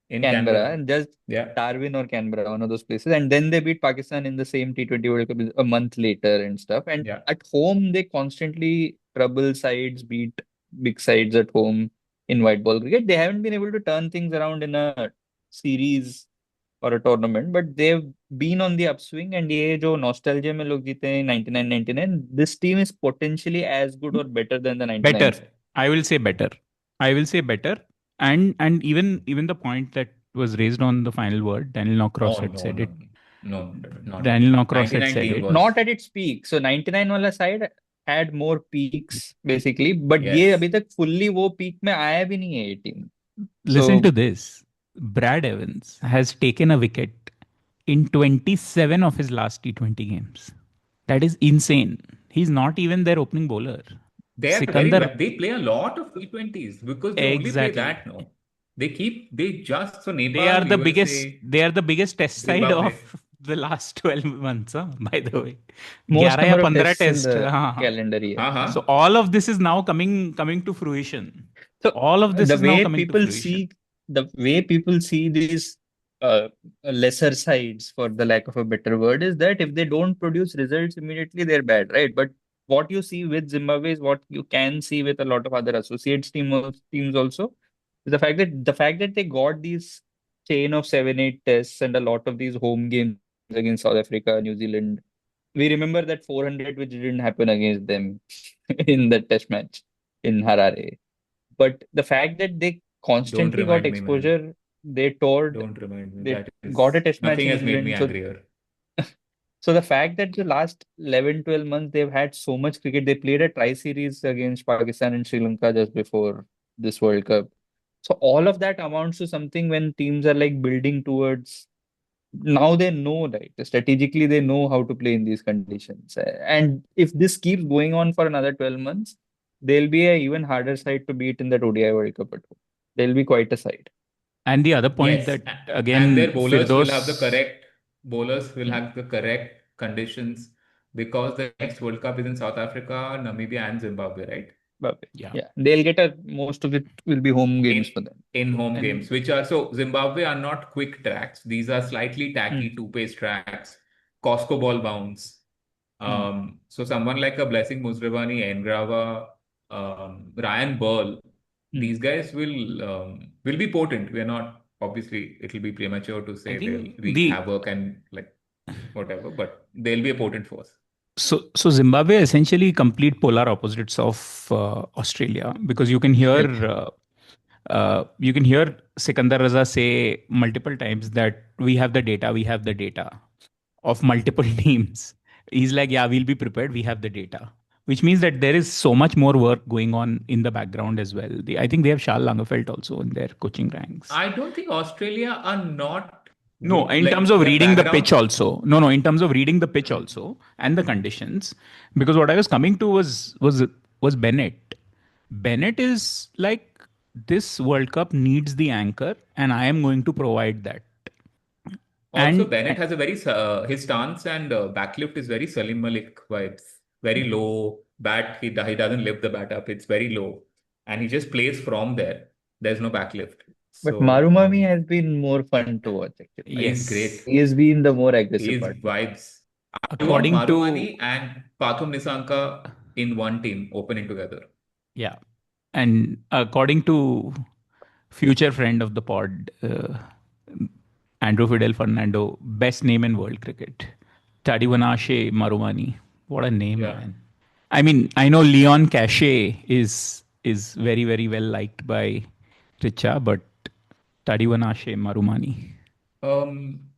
In Canberra. And just Darwin or Canberra, one of those places. And then they beat Pakistan in the same T20 World Cup a month later and stuff. And at home, they constantly trouble sides, beat big sides at home in white ball cricket. They haven't been able to turn things around in a series or a tournament, but they've been on the upswing. And ye jo nostalgia mein log jeete hain 99-99, this team is potentially as good or better than the 99. Better. I will say better. And even the point that was raised on the final word, Daniel Norcross had said it. No, Daniel Norcross had said it. Not at its peak. So 99 wala side had more peaks basically, but ye abhi tak fully wo peak mein aaya bhi nahi hai ye team. Listen to this. Brad Evans has taken a wicket in 27 of his last T20 games. That is insane. He's not even their opening bowler. They play a lot of T20s because they only play that now. So Nepal, they are the biggest test side of the last 12 months, by the way. Most number of tests in the calendar year. So all of this is now coming to fruition. So all of this is now coming to fruition. The way people see these lesser sides, for the lack of a better word, is that if they don't produce results immediately, they're bad, right? But what you see with Zimbabwe is what you can see with a lot of other associates teams also. The fact that they got these chain of 7-8 tests and a lot of these home games against South Africa, New Zealand. We remember that 400 which didn't happen against them in the test match in Harare. But the fact that they constantly got exposure, they toured. Don't remind me. They got a test match. Nothing has made me angrier. So the fact that the last 11-12 months they've had so much cricket, they played a tri-series against Pakistan and Sri Lanka just before this World Cup. So all of that amounts to something when teams are like building towards. Now they know, right? Strategically, they know how to play in these conditions. And if this keeps going on for another 12 months, they'll be an even harder side to beat in that ODI World Cup at home. They'll be quite a side. And the other point that, again, and their bowlers will have the correct conditions, because the next World Cup is in South Africa, Namibia, and Zimbabwe, right? Yeah. They'll get most of it will be home games for them. In games, which are Zimbabwe are not quick tracks. These are slightly tacky two-pace tracks Costco ball bounce. So someone like a Blessing Musravani, Engrava, Ryan Ball, these guys will be potent. We're not, obviously, it'll be premature to say they'll think wreak havoc and like whatever, but they'll be a potent force. So Zimbabwe essentially complete polar opposites of Australia, because you can hear Sikandar Raza say multiple times that we have the data of multiple teams. He's like, yeah, we'll be prepared. We have the data, which means that there is so much more work going on in the background as well. I think they have Charles Lagerfeld also in their coaching ranks. I don't think Australia are not No, in like terms of their reading the background. pitch also. No, in terms of reading the pitch also and the conditions. Because what I was coming to was Bennett. Bennett is like, this World Cup needs the anchor, and I am going to provide that. Also, And Bennett has a very his stance and backlift is very Salim Malik vibes. Very low bat. He doesn't lift the bat up. It's very low, and he just plays from there. There's no backlift. But So Marumami has been more fun to watch, actually. he's yes, great. He has been the more He aggressive is part. vibes. I want according to Marumani and Pathum Nisanka in one team opening together. yeah, and according to future friend of the pod, Andrew Fidel Fernando, best name in world cricket, Tadiwanashe Marumani. What a name, Yeah. man! I mean, I know Leon Cache is very very well liked by Richa, but Tadiwanashe Marumani.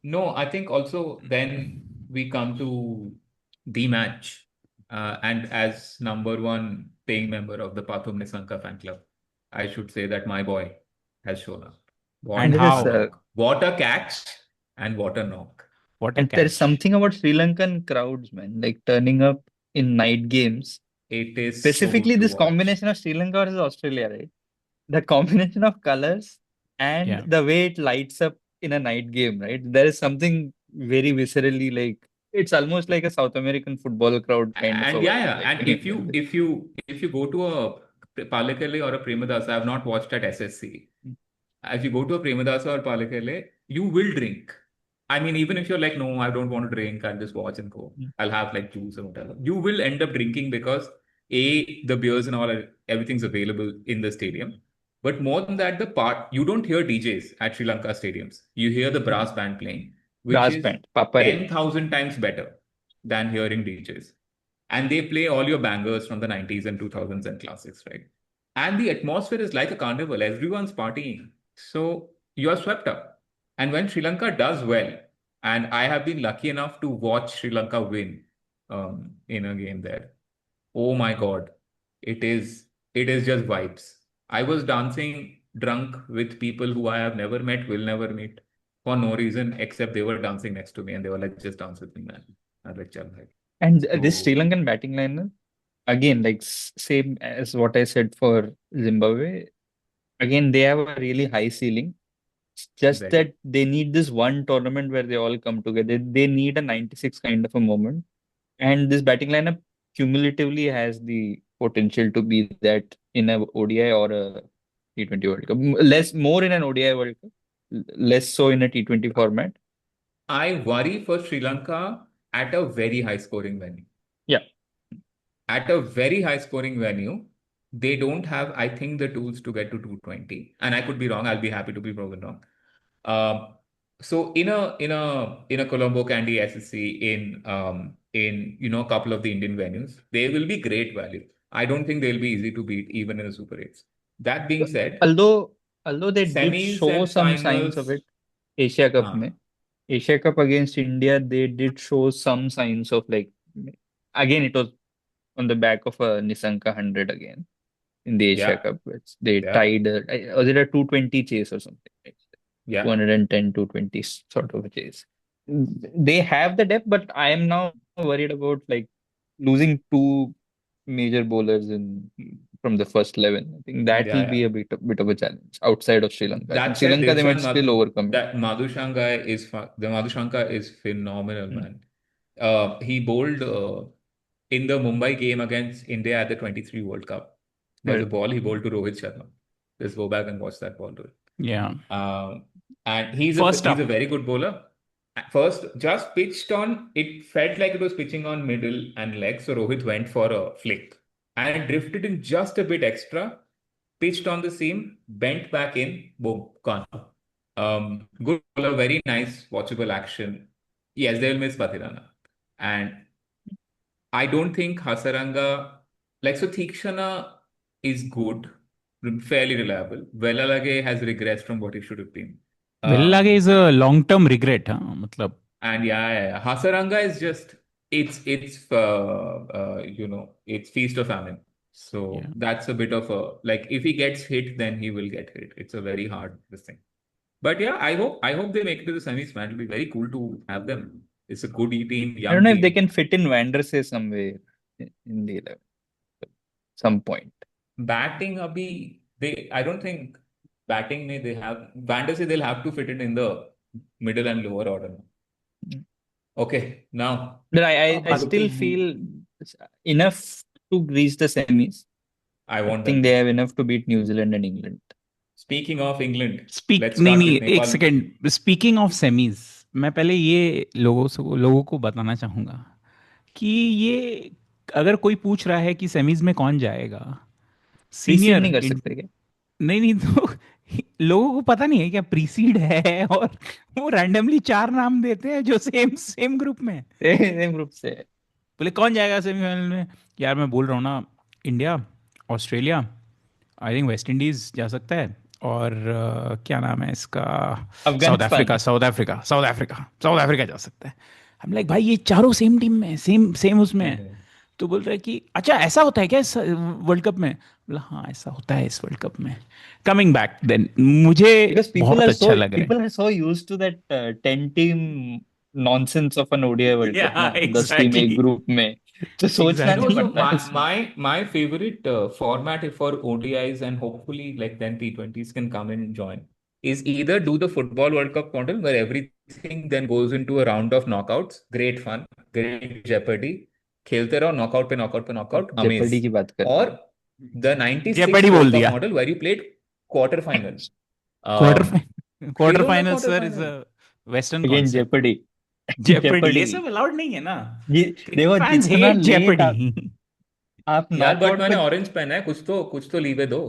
No, I think also then we come to the match. And as number one paying member of the Pathum Nisanka fan club, I should say that my boy has shown up. What And a how? knock. What a catch and what a knock. What a And there's catch! something about Sri Lankan crowds, man, like turning up in night games. It is so Specifically, good to this watch. combination of Sri Lanka versus Australia, right? The combination of colors and Yeah. the way it lights up in a night game, right? There is something very viscerally like, it's almost like a South American football crowd kind of a And vibe, yeah, like and when if you you go to a Palekele or a Premadasa, I have not watched at SSC. If you go to a Premadasa or Palekele, you will drink. I mean, even if you're like, no, I don't want to drink, I'll just watch and go. I'll have like juice or whatever. You will end up drinking because the beers and all, everything's available in the stadium. But more than that, you don't hear DJs at Sri Lanka stadiums. You hear the brass band playing, which brass is band, Papare. 10,000 times better than hearing DJs. And they play all your bangers from the 90s and 2000s and classics, right? And the atmosphere is like a carnival. Everyone's partying. So you are swept up. And when Sri Lanka does well, and I have been lucky enough to watch Sri Lanka win in a game there. Oh my God. It is just vibes. I was dancing drunk with people who I have never met, will never meet, for no reason except they were dancing next to me and they were like, just dance with me, man. I was like, chal bhai. And this So- Sri Lankan batting lineup, again, like same as what I said for Zimbabwe, again, they have a really high ceiling. It's just Very. that they need this one tournament where they all come together. They need a 96 kind of a moment. And this batting lineup cumulatively has the potential to be that in a ODI or a T20 World Cup. More in an ODI World Cup, less so in a T20 format. I worry for Sri Lanka at a very high scoring venue. Yeah. At a very high scoring venue, they don't have, I think, the tools to get to 220. And I could be wrong. I'll be happy to be proven wrong. So in a Colombo Candy SSC in a couple of the Indian venues, they will be great value. I don't think they'll be easy to beat even in the Super 8s. That being said, Although they did semis show and some signs of finals- it, Asia Cup Haan. mein. Asia Cup against India, they did show some signs of like, again, it was on the back of a Nisanka 100 again in the Asia Yeah. Cup, which they Yeah. tied, was it a 220 chase or something? Right? Yeah. 210, 220 sort of a chase. They have the depth, but I am now worried about like losing two major bowlers from the first 11. I think that will be a bit of a challenge outside of Sri Lanka. I think That Sri said, Lanka, they might Devshan still overcome it. That Madhushanka is phenomenal, man. He bowled in the Mumbai game against India at the 23 World Cup. There's a Right. ball he bowled to Rohit Sharma. Just go back and watch that ball. Yeah. And he's First a up. very good bowler. First, just pitched on, it felt like it was pitching on middle and leg. So Rohit went for a flick and drifted in just a bit extra, pitched on the seam, bent back in, boom, gone. Good bowler, very nice, watchable action. Yes, they will miss Bathirana. And I don't think Hasaranga, like, so Thikshana is good, fairly reliable. Velalage has regressed from what he should have been. Vellage is a long-term regret, huh? मतलब And yeah, Hasaranga is just it's feast or famine. So yeah. that's a bit of a, like, if he gets hit, then he will get hit. It's a very hard this thing. But yeah, I hope they make it to the semis, man. It'll be very cool to have them. It's a good team, I young don't know if they team. can fit in Vandersay somewhere in the 11 some point. Batting, abhi, I don't think batting they have Vandersay, they'll have to fit it in the middle and lower order. Okay, now But I still looking, feel enough to reach the semis. I I want think them. they have enough to beat New Zealand and England. Speaking of England, let's नहीं start नहीं with एक Nepal. Second speaking of semis मैं पहले ये लोगों को बताना चाहूँगा कि ये अगर कोई पूछ रहा है कि सेमीज में कौन जाएगा प्रीसीड सीनियर नहीं कर सकते क्या? नहीं नहीं तो लोगों को पता नहीं है क्या प्रीसीड है और वो रैंडमली चार नाम देते हैं जो सेम सेम ग्रुप में हैं। सेम ग्रुप से बोले कौन जाएगा सेमीफाइनल में यार मैं बोल रहा हूँ ना India Australia I think West Indies जा सकता है और क्या नाम है इसका अफगानिस्तान। साउथ अफ्रीका जा सकता है हम लाइक भाई ये चारों सेम टीम में सेम सेम उसमें है तो बोल रहे हैं कि अच्छा ऐसा होता है क्या इस वर्ल्ड कप में बोला हाँ ऐसा होता है इस वर्ल्ड कप में कमिंग बैक देन मुझे Because बहुत अच्छा लग रहा है people are so used to that 10 team nonsense of an ODI World Cup yeah ना 10 team एक exactly ग्रुप में तो सोचना No, नहीं so पड़ता है my उसमें। my my favorite format for ODIs, and hopefully like then T20s can come and join, is either do the Football World Cup model where everything then goes into a round of knockouts. Great fun, great Jeopardy. खेलते रहो knockout पे knockout, amaze. Jeopardy की बात कर रहे Or हैं। the 96 जेपैडी बोल World Cup दिया model where you played quarter final. Quarter Um, quarter खेलो ना final quarter sir is final. A western again concept Jeopardy Jeopardy Jeopardy ये सब अलाउड नहीं है ना ये क्रिकेट देखो फैंस जितना हेट लेट जेपर्डी आप यार बट नॉकआउट मैंने को ऑरेंज पहना है, कुछ तो लीवे दो,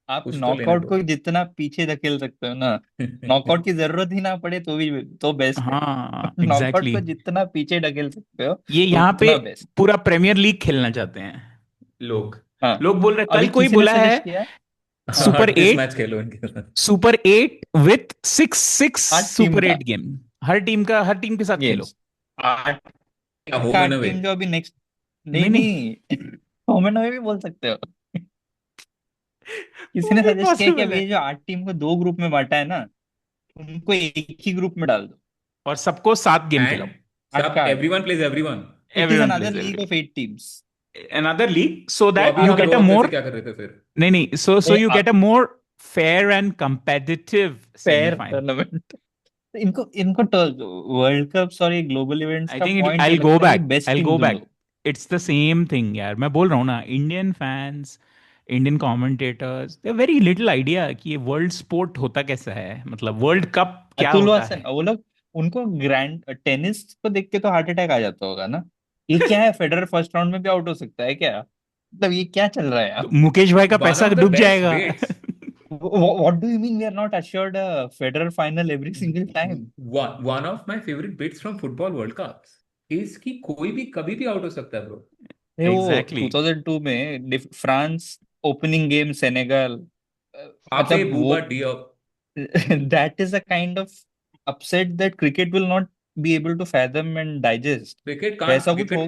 आप कुछ तो लेने नॉकआउट दो. को जितना पीछे धकेल सकते हो ना नॉकआउट की जरूरत ही ना पड़े तो भी तो बेस्ट है। हाँ नॉकआउट एग्जैक्टली को जितना पीछे ढकेल सकते हो ये यहाँ पे उतना बेस्ट। पूरा प्रीमियर लीग खेलना चाहते हैं लोग हाँ लोग बोल रहे कल अभी कोई किसी ने बोला है सजेस्ट किया। हाँ सुपर टेस्ट एट मैच खेलो इनके साथ. Super eight with six six 8 team super का एट गेम हर टीम के साथ खेलो गेम्स 8 या होम का एंड 8 अवे. टीम जो अभी नेक्स्ट नहीं नहीं नहीं नहीं कॉमन में भी बोल सकते हो। किसी वो ने भी सजेस्ट किया कि पॉसिबल अभी है ये जो 8 टीम को 2 ग्रुप में बांटा है ना उनको एक ही ग्रुप में डाल दो। और सबको 7 गेम एंड खिलाओ 8 सब का 8 everyone plays everyone. It is everyone another plays league every of 8 teams. another league so तो that अभी you हम get a रो अपने से more क्या कर रहे थे फिर? नहीं so you get a more fair and competitive fair semi-final. Tournament इनको इनको वर्ल्ड कप और ये ग्लोबल इवेंट्स I का think पॉइंट ये I'll go लगता है कि back. Best I'll team go चुन back. Low. It's the same thing यार मैं बोल रहा हूँ ना Indian fans Indian commentators they very little idea कि ये वर्ल्ड स्पोर्ट होता कैसा है मतलब वर्ल्ड कप क्या अतुल होता वासन है वो लोग उनको ग्रैंड टेनिस को देख के तो हार्ट अटैक आ जाता होगा ना। ये क्या है फेडरर फर्स्ट राउंड में भी आउट हो सकता है क्या मतलब ये क्या चल रहा है तो यहाँ। मुकेश भाई का वन पैसा ऑफ द डूब बेस्ट जाएगा bits. What do you mean we are not assured Federer final every single time. One of my favourite bits from football world cups is कि कोई भी कभी भी आउट हो सकता है ब्रो. ये वो एग्जैक्टली 2002 में फ्रांस ओपनिंग गेम सेनेगल आपे मतलब वो Bouba Diop. that is a kind of upset that cricket will not be able to fathom and digest। वैसा कुछ हो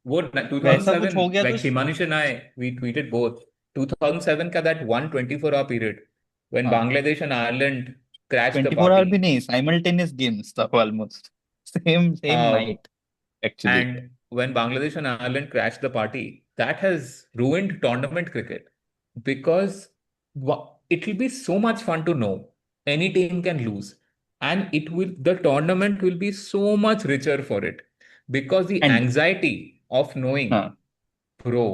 वो वैसा कुछ 2007, हो गया तो like Himanshu and I, we tweeted both. 2007 का that 124-hour period when हाँ Bangladesh and Ireland crashed the 24 our भी party. नहीं simultaneous games था almost same Uh, night actually. and when Bangladesh and Ireland crashed the party, that has ruined tournament cricket because it will be so much fun to know any team can lose, and the tournament will be so much richer for it because the and anxiety of knowing, हाँ bro,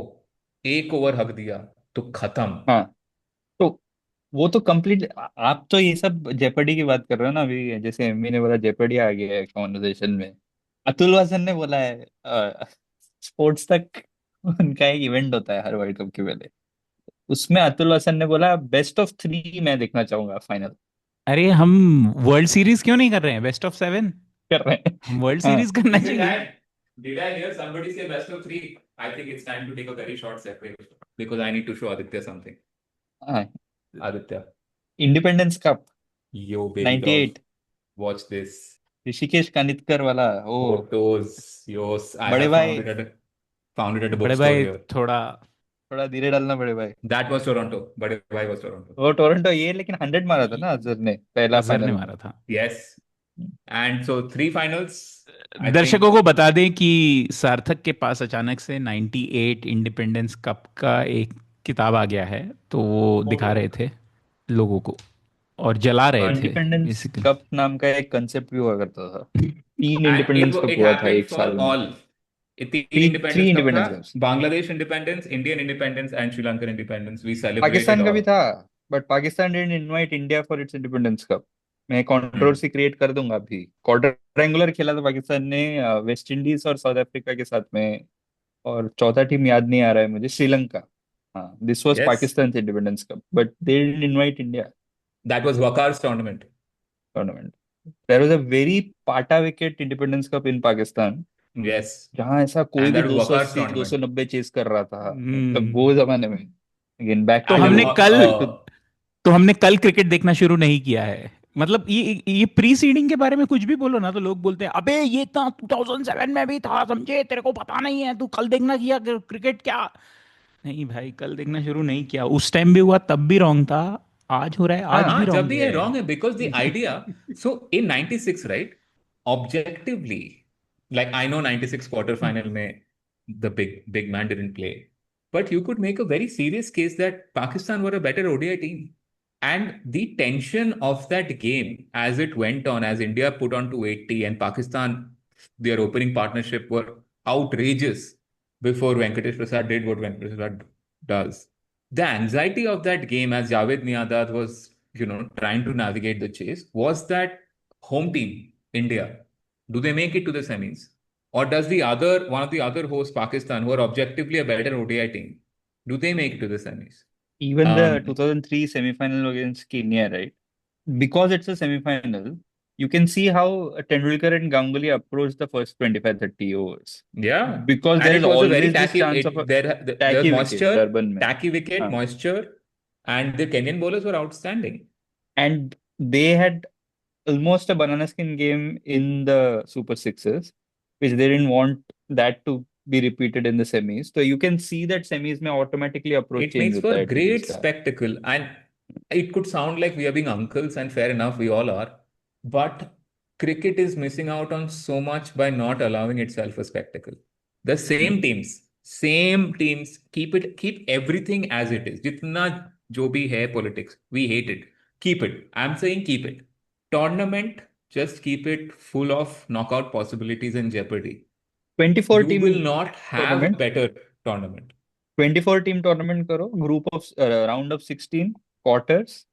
एक over हक दिया तो खत्म. हाँ तो वो तो कंप्लीट। आप तो ये सब जेपर्डी की बात कर रहे हो ना अभी, जैसे एमवी ने बोला जेपर्डी आ गया है कॉन्वर्सेशन में। अतुल वासन ने बोला है स्पोर्ट्स तक उनका एक इवेंट होता है हर वर्ल्ड कप के पहले, उसमें अतुल वासन ने बोला बेस्ट ऑफ 3 मैं देखना चाहूंगा फाइनल। अरे हम वर्ल्ड सीरीज क्यों नहीं कर रहे हैं, बेस्ट ऑफ 7? कर रहे हैं। हम वर्ल्ड हाँ। सीरीज करना Is it चाहिए। time? Did I hear somebody say best of three? I think it's time to take a very short separation because I need to show Aditya something. हाँ, Aditya, independence cup yo baby doll, 98, watch this. Rishikesh Kanitkar वाला ओ। Photos, yos. I बड़े have भाई, found it at a बड़े bookstore भाई here. थोड़ा। थोड़ा धीरे डालना बड़े भाई। That was Toronto. But why was Toronto? वो टोरंटो ये, लेकिन 100 मारा था ना अजहर ने पहला अजहर ने फाइनल में। मारा था। Yes. And so 3 finals, I दर्शकों think. को बता दें कि सार्थक के पास अचानक से 98 इंडिपेंडेंस कप का एक किताब आ गया है, तो वो दिखा रहे थे लोगों को और जला रहे थे इंडिपेंडेंस बेसिकली। कप नाम का एक कंसेप्ट भी हुआ करता था। 3 And इंडिपेंडेंस कप it हुआ था happened एक for साल में। all. तीन 3 इंडिपेंडेंस कप था, independence cups. Bangladesh independence, Indian independence and Sri Lankan independence. We celebrated Pakistan का ऑल. भी था, but Pakistan didn't invite India for its independence cup. मैं हम्म. कंट्रोवर्सी क्रिएट कर दूंगा अभी। क्वाड्रेंगुलर खेला था पाकिस्तान ने वेस्ट इंडीज और साउथ अफ्रीका के साथ में, और चौथा टीम याद नहीं आ रहा है मुझे, श्रीलंका। हाँ, this was Yes, Pakistan independence cup, but they didn't invite India that was Wakar's tournament. Tournament. There was a very pata wicket independence cup in Pakistan, Yes, जहां ऐसा कोई and भी that was Wakar's 280 tournament. 290 chess कर रहा था, मतलब हम्म। वो जमाने में। अगेन बैक तो टू And हमने कल टू तो हमने कल क्रिकेट देखना शुरू नहीं किया है। मतलब ये प्री सीडिंग के बारे में कुछ भी बोलो ना, तो लोग बोलते हैं अबे ये तो 2007 में भी था, समझे, तेरे को पता नहीं है, तू कल देखना किया क्रिकेट क्या? नहीं भाई, कल देखना शुरू नहीं किया, उस टाइम भी हुआ तब भी रॉन्ग था, आज हो रहा है आज हाँ। भी जब रॉन्ग भी है। है wrong है because the idea. So in 96, right? Objectively, like I know 96 quarterfinal में the big man didn't play, but you could make a very serious case that Pakistan were a better ODI team. And the tension of that game as it went on, as India put on 280 and Pakistan, their opening partnership were outrageous before Venkatesh Prasad did what Venkatesh Prasad does. The anxiety of that game, as Javed Miandad was, trying to navigate the chase, was that home team, India, do they make it to the semis? Or does one of the other hosts, Pakistan, who are objectively a better ODI team, do they make it to the semis? Even the Um, 2003 semi-final against Kenya, right? Because it's a semi-final, you can see how Tendulkar and Ganguly approached the first 25-30 overs. yeah. Because And there is it was a very always this tacky, chance of a there was tacky wicket, moisture, Durban mein. tacky wicket, हाँ. moisture, and the Kenyan bowlers were outstanding. And they had almost a banana skin game in the Super Sixes, which they didn't want that to be repeated in the semis. So you can see that semis में automatically approach It change makes होता for है teams great का. spectacle. And it could sound like we are being uncles, and fair enough, we all are. But cricket is missing out on so much by not allowing itself a spectacle. The same teams, keep everything as it is. Jitna jo bhi hai politics, we hate it. Keep it. I'm saying keep it. Tournament, just keep it full of knockout possibilities and jeopardy. 24 You will team not have a tournament. better tournament. 24 team tournament करो, group of round of 16, quarters,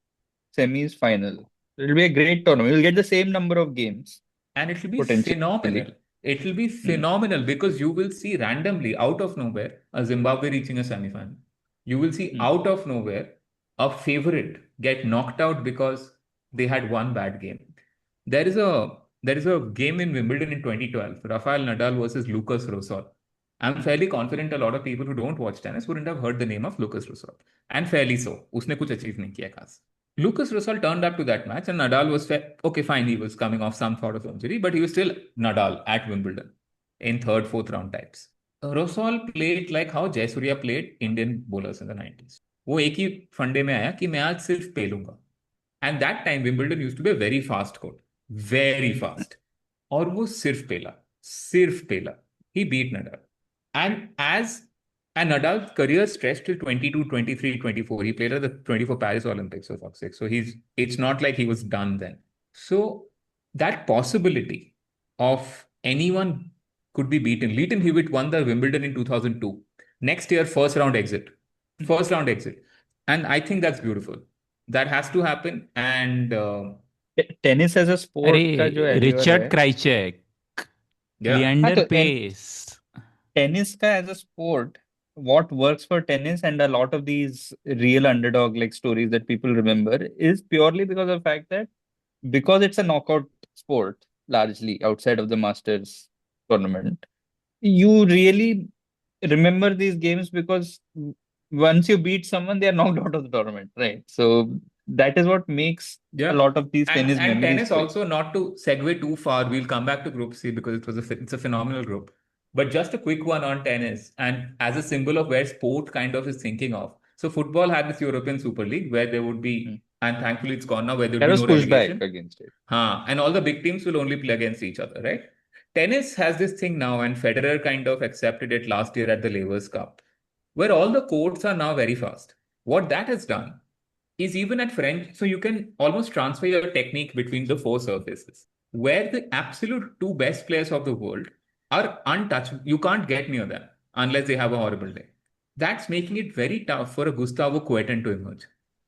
semis, final. It will be a great tournament. You'll get the same number of games And it will be potentially. phenomenal. It will be Hmm. phenomenal because you will see randomly out of nowhere a Zimbabwe reaching a semi-final. You will see Hmm. out of nowhere a favorite get knocked out because they had one bad game. There is a game in Wimbledon in 2012, Rafael Nadal versus Lucas Rosol. I'm fairly confident a lot of people who don't watch tennis wouldn't have heard the name of Lucas Rosol. And fairly so. उसने कुछ achieve नहीं किया खास. Lucas Rosol turned up to that match and Nadal was okay, fine, he was coming off some sort of injury, but he was still Nadal at Wimbledon in third, fourth round types. Rosol played like how Jayasuriya played Indian bowlers in the 90s. वो एक ही फंडे में आया कि मैं आज सिर्फ पेलूंगा. And that time Wimbledon used to be a very fast court. Very fast. और वो सिर्फ पेला. He beat Nadal. And Nadal's career stretched till 22, 23, 24. He played at the 24 Paris Olympics, for fuck's sake. So it's not like he was done then. So that possibility of anyone could be beaten. Leighton Hewitt won the Wimbledon in 2002. Next year, first round exit. And I think that's beautiful. That has to happen. And tennis as a अरे sport का जो allure Richard है, क्राइचेक, yeah, हाँ लिएंडर तो Paes. Tennis का as a sport, what works for tennis and a lot of these real underdog like stories that people remember is purely because of the fact that because it's a knockout sport largely outside of the Masters tournament, you really remember these games because once you beat someone, they are knocked out of the tournament, right? So that is what makes a yeah. lot of these tennis And memories tennis for you. also, not to segue too far, we'll come back to Group C because it's a phenomenal group. But just a quick one on tennis, and as a symbol of where sport kind of is thinking of. So football had this European Super League where there would Hmm. be, and thankfully it's gone now, where there would That be was no pushed back relegation. against it. And all the big teams will only play against each other, right? Tennis has this thing now, and Federer kind of accepted it last year at the Lavers Cup, where all the courts are now very fast. What that has done is even at French, so you can almost transfer your technique between the four surfaces, where the absolute two best players of the world are untouched. You can't get near them unless they have a horrible day. That's making it very tough for a Gustavo Kuerten to emerge.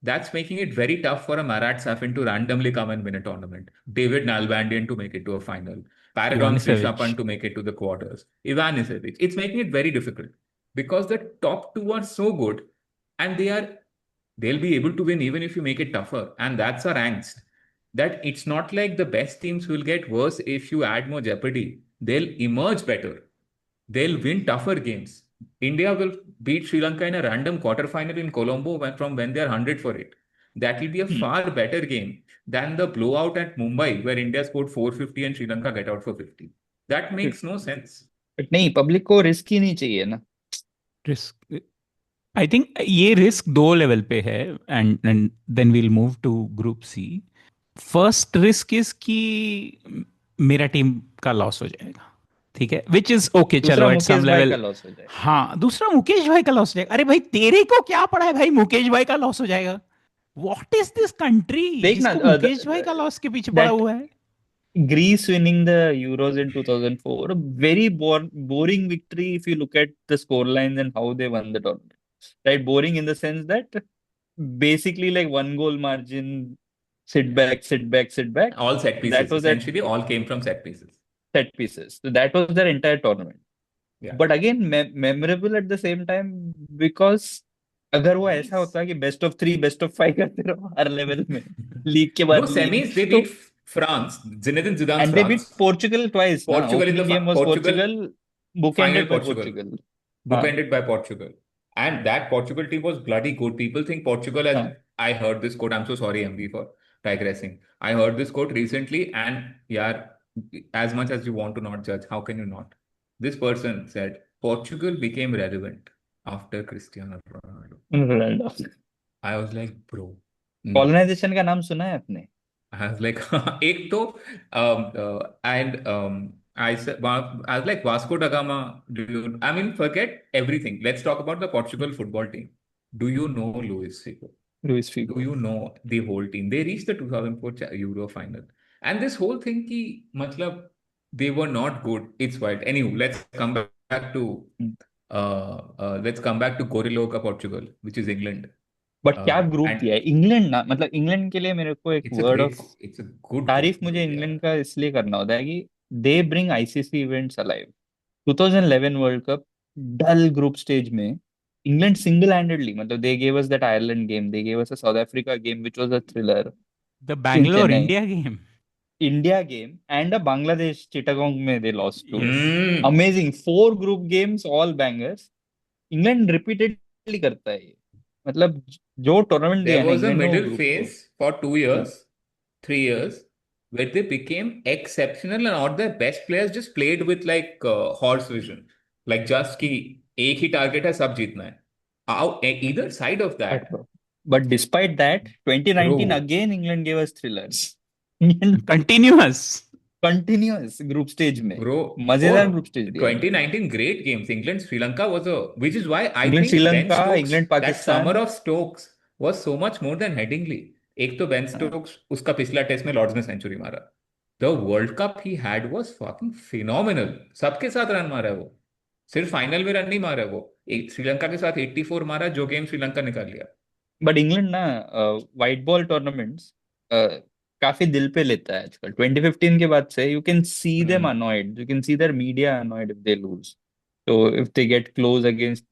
That's making it very tough for a Marat Safin to randomly come and win a tournament. David Nalbandian to make it to a final. Paragon Ivanisevic. Srishapan to make it to the quarters. Ivanisevic. It's making it very difficult because the top two are so good and they'll be able to win even if you make it tougher. And that's our angst. That it's not like the best teams will get worse if you add more jeopardy. They'll emerge better. They'll win tougher games. India will beat Sri Lanka in a random quarterfinal in Colombo from when they're 100 for it. That will be a Hmm. far better game than the blowout at Mumbai where India scored 450 and Sri Lanka get out for 50. That makes no sense. But नहीं, public को risk ही नहीं चाहिए ना. Risk, I think ये risk दो level पे है. And then we'll move to group C. First risk is कि मेरा टीम का लॉस हो जाएगा, ठीक है, विच इज ओके, दूसरा चलो एट सम मुकेश भाई का लेवल. लॉस हो जाएगा. हाँ, दूसरा मुकेश भाई का लॉस हो जाएगा. अरे भाई, तेरे को क्या पड़ा है भाई, मुकेश भाई का लॉस हो जाएगा? व्हाट इज दिस कंट्री देखना जिसको मुकेश भाई का लॉस के पीछे पड़ा that हुआ है? Greece winning the Euros in 2004, a very boring victory if you look at the score lines and how they won the tournament. Right, boring in the sense that basically like one goal margin, sit back, sit back, sit back. All set That pieces. was that Essentially, all came from set pieces. set pieces. So that was their entire tournament. Yeah. But again, memorable at the same time because अगर वो ऐसा होता है कि best of 3 best of 5 करते रहो हर level में, league के No, बाद लीग, semis, they तो beat France. Zinedine Zidane's and they beat France. Portugal twice ना. Portugal in the Opening game was Portugal Portugal, final, bookended by Portugal. Portugal. Bookended by Portugal. And that Portugal team was bloody good. People think Portugal has. हाँ. I heard this quote. I'm so sorry, MV, for digressing. I heard this quote recently, and yeah, as much as you want to not judge, how can you not? This person said Portugal became relevant after Cristiano Ronaldo. Ronaldo. I was like, bro, no. Colonisation का नाम सुना है आपने? I was like, एक तो and I said, I was like, Vasco da Gama. I mean, forget everything. Let's talk about the Portugal football team. Do you know Luis Figo? Luis Do Figo. you know the whole team? They reached the 2004 Euro final, and this whole thing, ki, matlab, they were not good. It's wild. Anyway, let's come back to Gorillo ka Portugal, which is England. But क्या group And दिया है England ना, मतलब England के लिए मेरे को एक word of it's a good तारीफ group, मुझे yeah. इंग्लैंड का इसलिए करना होता है कि they bring ICC events alive. 2011 world cup dull group stage में इंग्लैंड सिंगल हैंडेडली, मतलब they gave us that Ireland game, they gave us a South Africa game which was a thriller the in Bangalore Chennai, India game. India game, and a Bangladesh Chittagong में they lost to. Hmm. Amazing, 4 group games all bangers. England repeatedly करता है ये, मतलब जो tournament दिया There है ना was a England ने वो middle ग्रुप को. phase for 2 years, 3 years, where they became exceptional and all their best players just played with like horse vision. Like just कि एक ही target है, सब जीतना है. Either side of that, But despite that, 2019 bro, again England gave us thrillers. England continuous. continuous group stage में bro, मजेदार group stage दिया है. 2019 great games. England Sri Lanka was which is why I England think Ben Sri Lanka, Stokes, England that Pakistan. summer of Stokes was so much more than Headingley. एक तो Ben Stokes उसका पिछला test में Lord's में century मारा. The World Cup he had was fucking phenomenal. सबके साथ run मारा है वो. सिर्फ फाइनल में रन नहीं मारा है वो. एक श्रीलंका के साथ 84 मारा, जो गेम श्रीलंका निकाल लिया. बट इंग्लैंड ना वाइट बॉल टूर्नामेंट्स काफी दिल पे लेता है आजकल। 2015 के बाद से you can see them annoyed, you can see their media annoyed if they lose. तो if they get close against,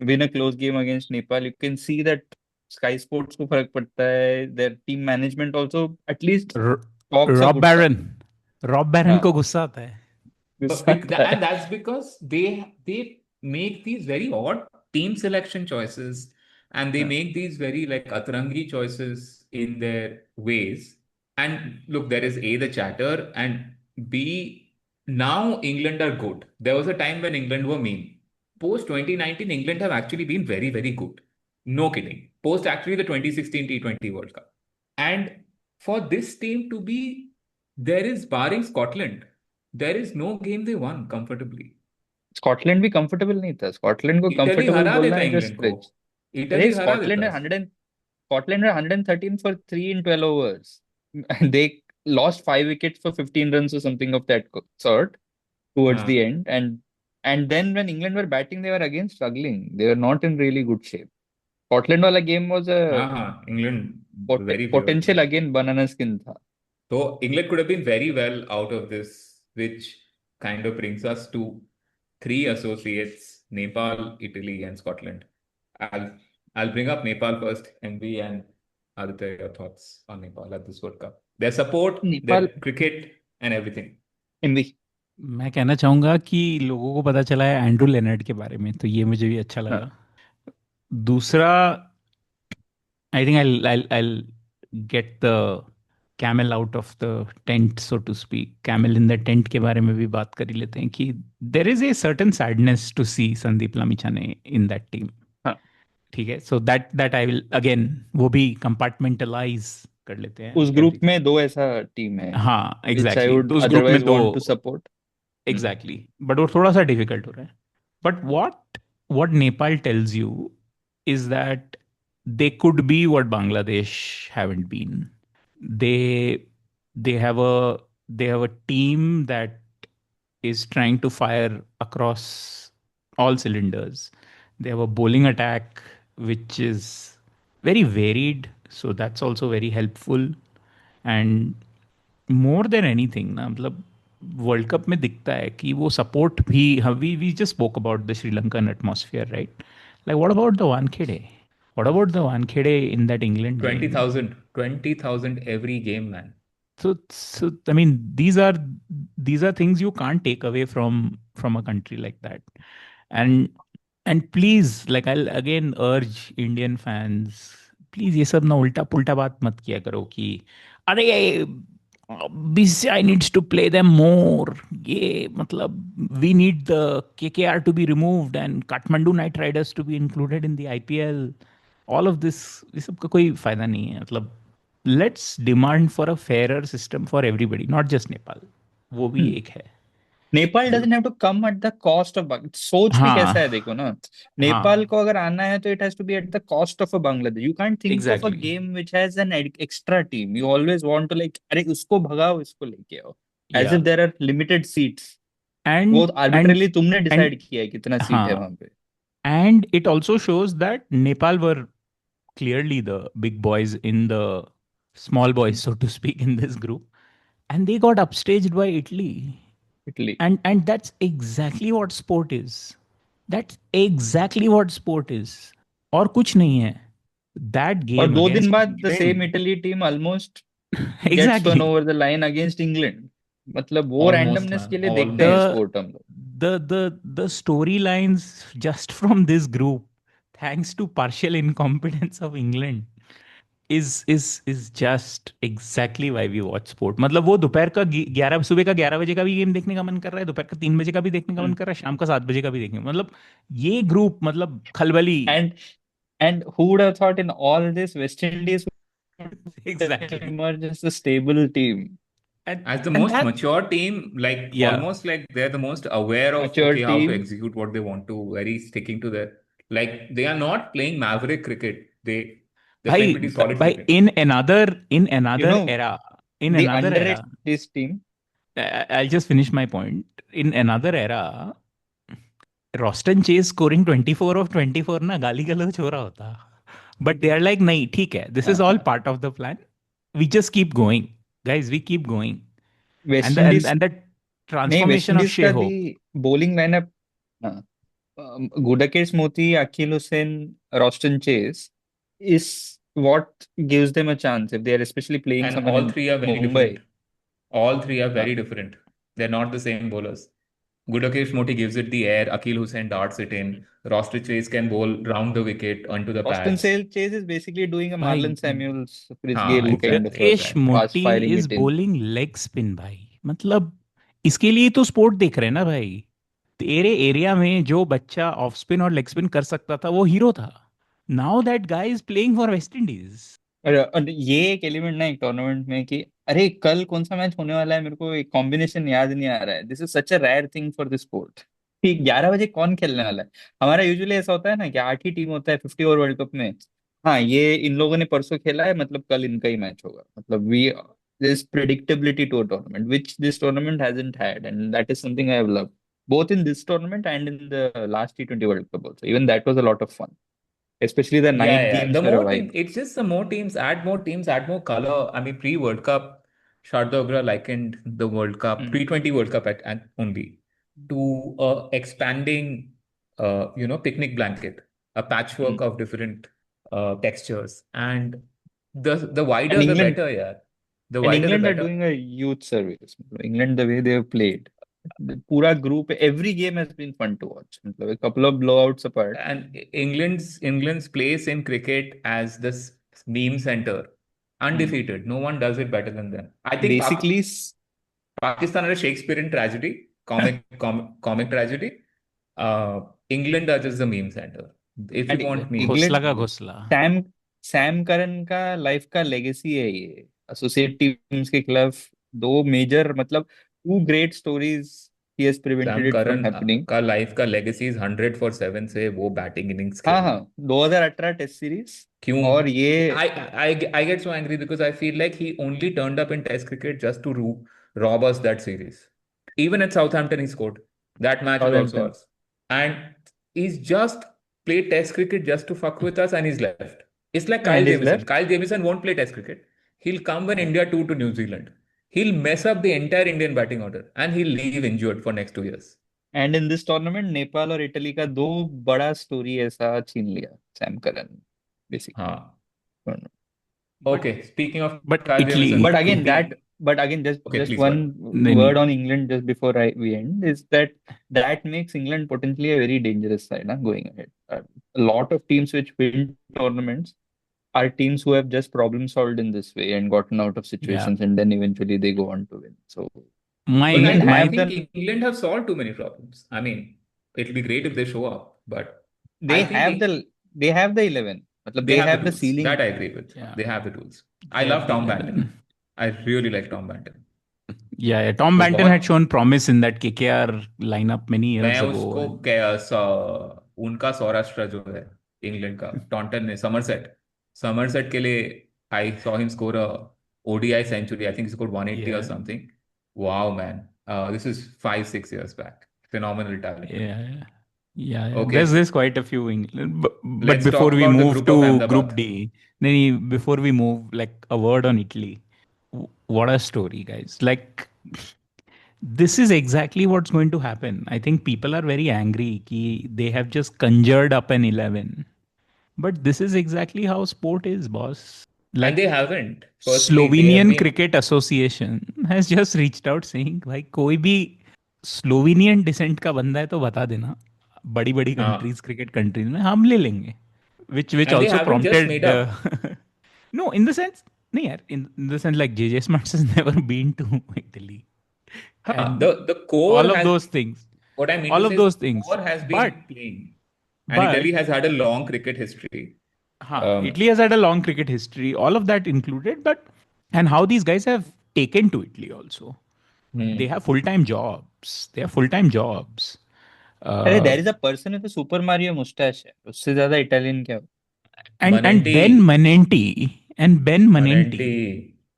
win a close game against Nepal, you can see that Sky Sports को फर्क पड़ता है, their team management also at least talks a Rob good Baron, stuff। Rob Baron हाँ, को गुस्सा आता है। गुस्सा आता And है। that's because they make these very odd team selection choices, and they हाँ, make these very like atrangi choices in their ways. And look, there is A, the chatter, and B, now England are good. There was a time when England were mean. Post 2019, England have actually been very, very good. No kidding. Post actually the 2016 T20 World Cup. And for this team to be, there is barring Scotland, there is no game they won comfortably. Scotland भी comfortable नहीं था। Scotland को Italy comfortable हरा बोलना देता है जो England को, स्ट्रेच। अरे इटली हरा स्कॉटलैंड देता। है 100, स्कॉटलैंड है 113 for 3 in 12 overs। they lost 5 wickets for 15 runs or something of that sort towards the हाँ end, and then when England were batting they were again struggling, they were not in really good shape। Scotland वाला game was a हाँ हाँ, England very potential favourite. again banana skin था। So England could have been very well out of this, which kind of brings us to three associates: Nepal, Italy, and Scotland. I'll I'll bring up Nepal first. MV and Aditya, your thoughts on Nepal at this World Cup? Their support, Nepal, their cricket, and everything. एमवी। मैं कहना चाहूंगा कि लोगों को पता चला है एंड्रू लेनर्ड के बारे में, तो ये मुझे भी अच्छा हाँ, लगा। दूसरा, I think I'll get the camel out of the tent, so to speak. Camel in the tent के बारे में भी बात कर ही लेते हैं कि there is a certain sadness to see Sandeep Lamichhane in that team. हाँ। ठीक है, so that I will again, वो भी compartmentalize कर लेते हैं उस ग्रुप everything. में दो ऐसा टीम है हाँ which I एग्जैक्टली would तो उस ग्रुप में otherwise दो, want to support। Exactly but वो थोड़ा सा डिफिकल्ट हो रहा है। But what Nepal tells you is that they could be what Bangladesh haven't been. They they have a they have a team that is trying to fire across all cylinders. They have a bowling attack which is very varied, so that's also very helpful. And more than anything ना, मतलब world cup में दिखता है कि वो support भी, we just spoke about the Sri Lankan atmosphere, right? Like what about the Wankhede, what about the Wankhede in that England game? 20,000 every game, man. So I mean, these are things you can't take away from a country like that. And please, like, I'll again urge Indian fans, please ये सब ना उल्टा पुल्टा बात मत किया करो कि अरे BCCI needs to play them more, ये मतलब we need the KKR to be removed and Kathmandu Knight Riders to be included in the IPL. All of this, ये सब का कोई फायदा नहीं है। मतलब let's demand for a fairer system for everybody, not just Nepal, वो भी एक है। Nepal doesn't have to come at the cost of, सोच भी कैसा है हाँ देखो ना। नेपाल हाँ को अगर आना है तो it has to be at the cost of a Bangladesh. You can't think of a exactly. Game which has an extra team, you always want to like अरे उसको भगाओ इसको लेके आओ, एज या if there are limited seats. वो and arbitrarily तुमने and decide किया है कितना सीट है हाँ, वहां पे। and it also shows that Nepal were clearly the big boys in the small boys, so to speak, in this group, and they got upstaged by Italy. Italy. And that's exactly what sport is. That's exactly what sport is. और कुछ नहीं है। That और game 2 दिन against बाद the same England, Italy team almost gets one exactly. Over the line against England. मतलब वो Almost, randomness man. के लिए देखते हैं Almost. The स्पोर्ट हम लोग। the storylines just from this group, thanks to partial incompetence of England, is just exactly why we watch sport. मतलब वो दोपहर का 11, सुबह का 11 बजे का भी गेम देखने का मन कर रहा है, दोपहर का 3 बजे का भी देखने का मन कर रहा है, शाम का 7 बजे का भी देखने, मतलब ये ग्रुप मतलब खलबली। And And who would have thought in all this West Indies would Exactly. emerge as a stable team, As the And most that, mature team, like yeah, almost like they're the most aware of mature okay how to team. execute what they want to, very sticking to their, like they are not playing maverick cricket. They're playing भाई pretty solid भाई cricket. in You another know, era, in they another underrate era, this team. I'll just finish my point. In another era, Roston chase scoring 24 of 24 ना गाली गलौज हो रहा होता। But they are like, nahi, theek hai. This is all part of the plan. We just keep going. Guys, we keep going. West And the, Indies and that नहीं, west transformation of Indies का भी Sheho. Bowling lineup Gudakis Moti, Akil Hussain, Roston Chase is what gives them a chance if they are especially playing And someone all in three are very different. Mumbai. All three are Uh, very different. They're not the same bowlers. Gudakesh Moti gives it the air. Akil Hussain darts it in. Roster Chase can bowl round the wicket onto the Austin pads. Chase is basically doing a Bhai, Marlon Samuels, Chris हाँ, Gayle kind of a Gudakesh exactly. fast Moti firing is it in. bowling leg spin भाई. मतलब इसके लिए तो sport देख रहे हैं ना भाई. तेरे एरिया में जो बच्चा ऑफ स्पिन और लेग स्पिन कर सकता था वो हीरो था. Now that guy is playing for West Indies. और ये एक एलिमेंट ना एक टूर्नामेंट में कि अरे कल कौन सा मैच होने वाला है, मेरे को एक कॉम्बिनेशन याद नहीं आ रहा है. This is such a rare thing for this sport कि 11 बजे कौन खेलने वाला है. हमारा यूजुअली ऐसा होता है ना कि 8 ही टीम होता है 50 ओवर वर्ल्ड कप में. हाँ, ये इन लोगों ने परसों खेला है, मतलब कल इनका ही मैच होगा. मतलब we this predictability to a tournament which this tournament hasn't had, and that is something I have loved both in this tournament and in the last T20 World Cup also. Even that was a lot of fun. Especially the Yeah, night yeah. The games were a more vibe. team, it's just the more teams, add more color. I mean, pre-World Cup, Shardogra likened the World Cup, Mm. T20 World Cup at only to a expanding, picnic blanket, a patchwork Mm. of different textures, and the And wider the England better, yeah. The and wider the England are better. doing a youth service. England, the way they have played, the pura group, every game has been fun to watch. A couple of blowouts apart. And England's place in cricket as this meme center, Mm. undefeated. No one does it better than them. I think Basically, Pakistan are a Shakespearean tragedy, comic tragedy. England are just the meme center. If you and want memes, घोसला England, का घोसला. Sam Curran का life का legacy है ये. Associate teams के खिलाफ दो मेजर, मतलब टू ग्रेट स्टोरीज ही has Sam prevented it from Curran happening. का लाइफ का लेगेसी 100 for 7 से वो बैटिंग इनिंग्स हाँ खेली. हाँ, 2018 टेस्ट सीरीज. क्यों? और ये I get so angry because I feel like he only turned up in Test cricket just to rob us that series. Even at Southampton, he scored. That match was also Southampton ours. And he's just played Test cricket just to fuck with us, and he's left. It's like Kyle and is Jamieson. left. Kyle Jamieson won't play Test cricket. He'll come when India tour to New Zealand. He'll mess up the entire Indian batting order, and he'll leave injured for next 2 years. And in this tournament Nepal और Italy का दो बड़ा story ऐसा छीन लिया Sam Curran basically. हाँ. Okay, speaking of But Kyle Italy. Jamieson, But again, be- but again, just Okay, just please go one ahead. नहीं word नहीं. on England just before we end is that makes England potentially a very dangerous side, going ahead. A lot of teams which win tournaments are teams who have just problem solved in this way and gotten out of Yeah. situations, and then eventually they go on to win. So My But England I have think the England have solved too many problems. I mean, it'll be great if they show up, but they I think have the 11. मतलब they they have have the the tools. ceiling. That I agree with. Yeah. They have the tools. They I have love the Tom 11. Banton. I really like Tom Banton. Yeah, Tom वो Banton had बहुत shown promise in that KKR lineup many मैं years ago. उसको उनका सौराष्ट्र जो है England का Taunton ने Somerset के लिए I saw him score a ODI century. I think he scored 180 or Yeah, something. Wow, man. This is 5-6 years back. Phenomenal talent. yeah, yeah. Okay, There's quite a few England. But let's before talk we about the move group to of Group Ahmedabad. D, nahi, before we move, like a word on Italy. What a story, guys! Like this is exactly what's going to happen. I think people are very angry कि they have just conjured up an 11. But this is exactly how sport is, boss. And they Like haven't. Firstly, they have Slovenian been. Cricket Association has just reached out saying भाई कोई भी Slovenian decent का बंदा है तो बता देना. बड़ी बड़ी कंट्रीज क्रिकेट कंट्रीज में हम ले लेंगे. Which And they also haven't just made prompted up. no, in the sense नहीं यार, in the sense like JJ Smarts has never been to Italy and The core all of has. those things. What I mean All to of say is those the things. core has But been playing. And Italy but has had a long cricket history. Italy has had a long cricket history, all of that included, but and how these guys have taken to Italy also. They have full-time jobs. They have full-time jobs. अरे Uh, there is a person with super Mario moustache है, उससे ज्यादा Italian क्या हो? and Manenti. Ben Manenti. Manenti.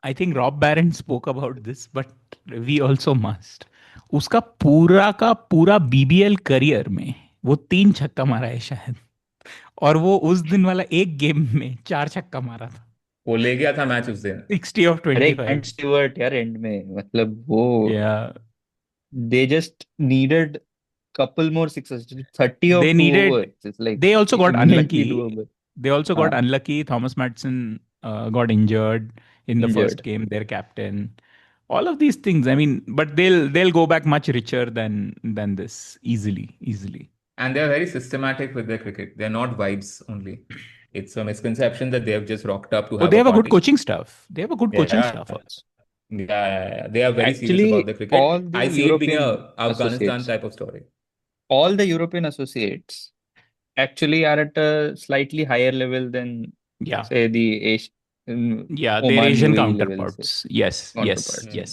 I think Rob Barron spoke about this, but we also must. उसका पूरा का पूरा BBL करियर में वो 3 छक्का मारा है शायद. और वो उस दिन वाला एक गेम में 4 छक्का मारा था, वो ले गया था मैच उस दिन। 60 ऑफ अरे 25। एंड स्टीवर्ट यार एंड में मतलब वो या they just needed couple more sixes. 30 they of two needed, overs. It's like they also got imminently unlucky. doable. They also got Uh, unlucky. Thomas Madsen got injured in the first injured. game, their captain. All of these things, I mean, but they'll go back much richer than this, easily. And they're very systematic with their cricket. They're not vibes only. It's a misconception that they have just rocked up to Oh, have they a have a good party. coaching staff. They have a good coaching Yeah. staff also. Yeah. They are very serious about Actually, the all cricket. the I see it being European a Afghanistan associates, type of story. all the European associates actually are at a slightly higher level than, Yeah. say, the Yeah, their Oman Asian UAE level, say, counterparts. Yes, yes, counterparts. Mm. yes,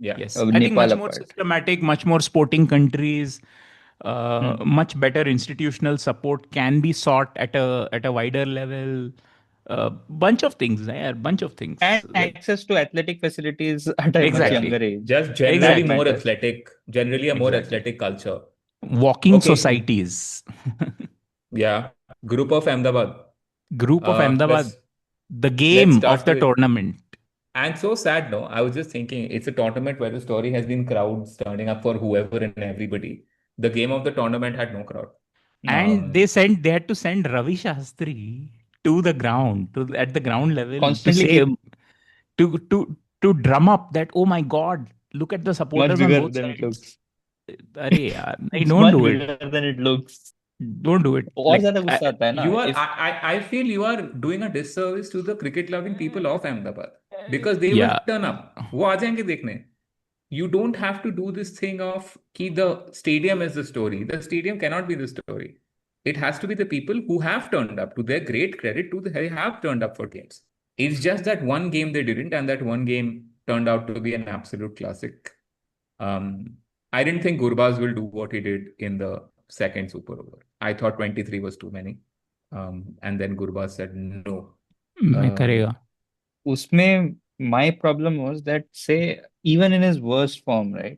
Yeah. yes. I think Nepal much more apart. systematic, much more sporting countries, Hmm. much better institutional support can be sought at a wider level. Bunch of things, yeah, bunch of things. And Like access to athletic facilities at a much Yeah. younger exactly, age. Just generally That exactly, more matters. athletic, generally a more exactly. athletic culture. Walking Okay. societies. Yeah. Group of Ahmedabad. Group of Ahmedabad, Let's the let's game of start the with. tournament. And so sad, no? I was just thinking it's a tournament where the story has been crowds turning up for whoever and everybody. The game of the tournament had no crowd. No. And they had to send Ravi Shastri to the ground, at the ground level, to Constantly say, keep to drum up that, oh my God, look at the much supporters on bigger both than it sides. looks. अरे यार नहीं, It's don't much do it, bigger than it looks. don't do it. और Like ज्यादा गुस्सा आता है ना You are, if I feel you are doing a disservice to the cricket loving people of Ahmedabad because they will yeah, turn up. वो आ जाएंगे देखने. You don't have to do this thing of कि the stadium is the story. The stadium cannot be the story. It has to be the people who have turned up. To their great credit, they have turned up for games. It's just that one game they didn't, and that one game turned out to be an absolute classic. I didn't think Gurbaz will do what he did in the second super over. I thought 23 was too many. And then Gurbaz said no. मैं Um, करेगा. उसमें my problem was that say even in his worst form, right,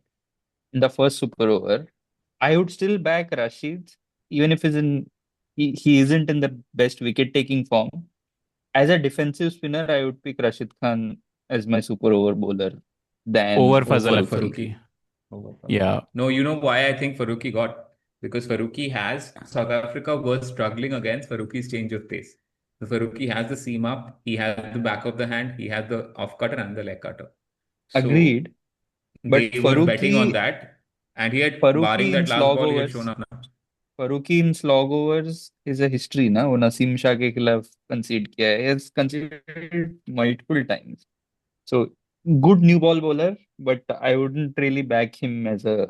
in the first super over, I would still back Rashid even if he isn't in the best wicket taking form. As a defensive spinner, I would pick Rashid Khan as my super over bowler than Over Fazal over Farooqi. Farooqi. Over Farooqi. Yeah. No, you know why I think Farooqi got? Because Farooqi has, South Africa was struggling against Farooqi's change of pace. So Farooqi has the seam up, he has the back of the hand, he has the off cutter and the leg cutter. So Agreed. But they were betting on that. And he had, barring Farooqi in that last slog ball, he had shown overs, up. Farooqi in slog overs is a history, ना वो नसीम शाह के खिलाफ concede किया है. He has conceded multiple times. So good new ball bowler, but I wouldn't really back him as a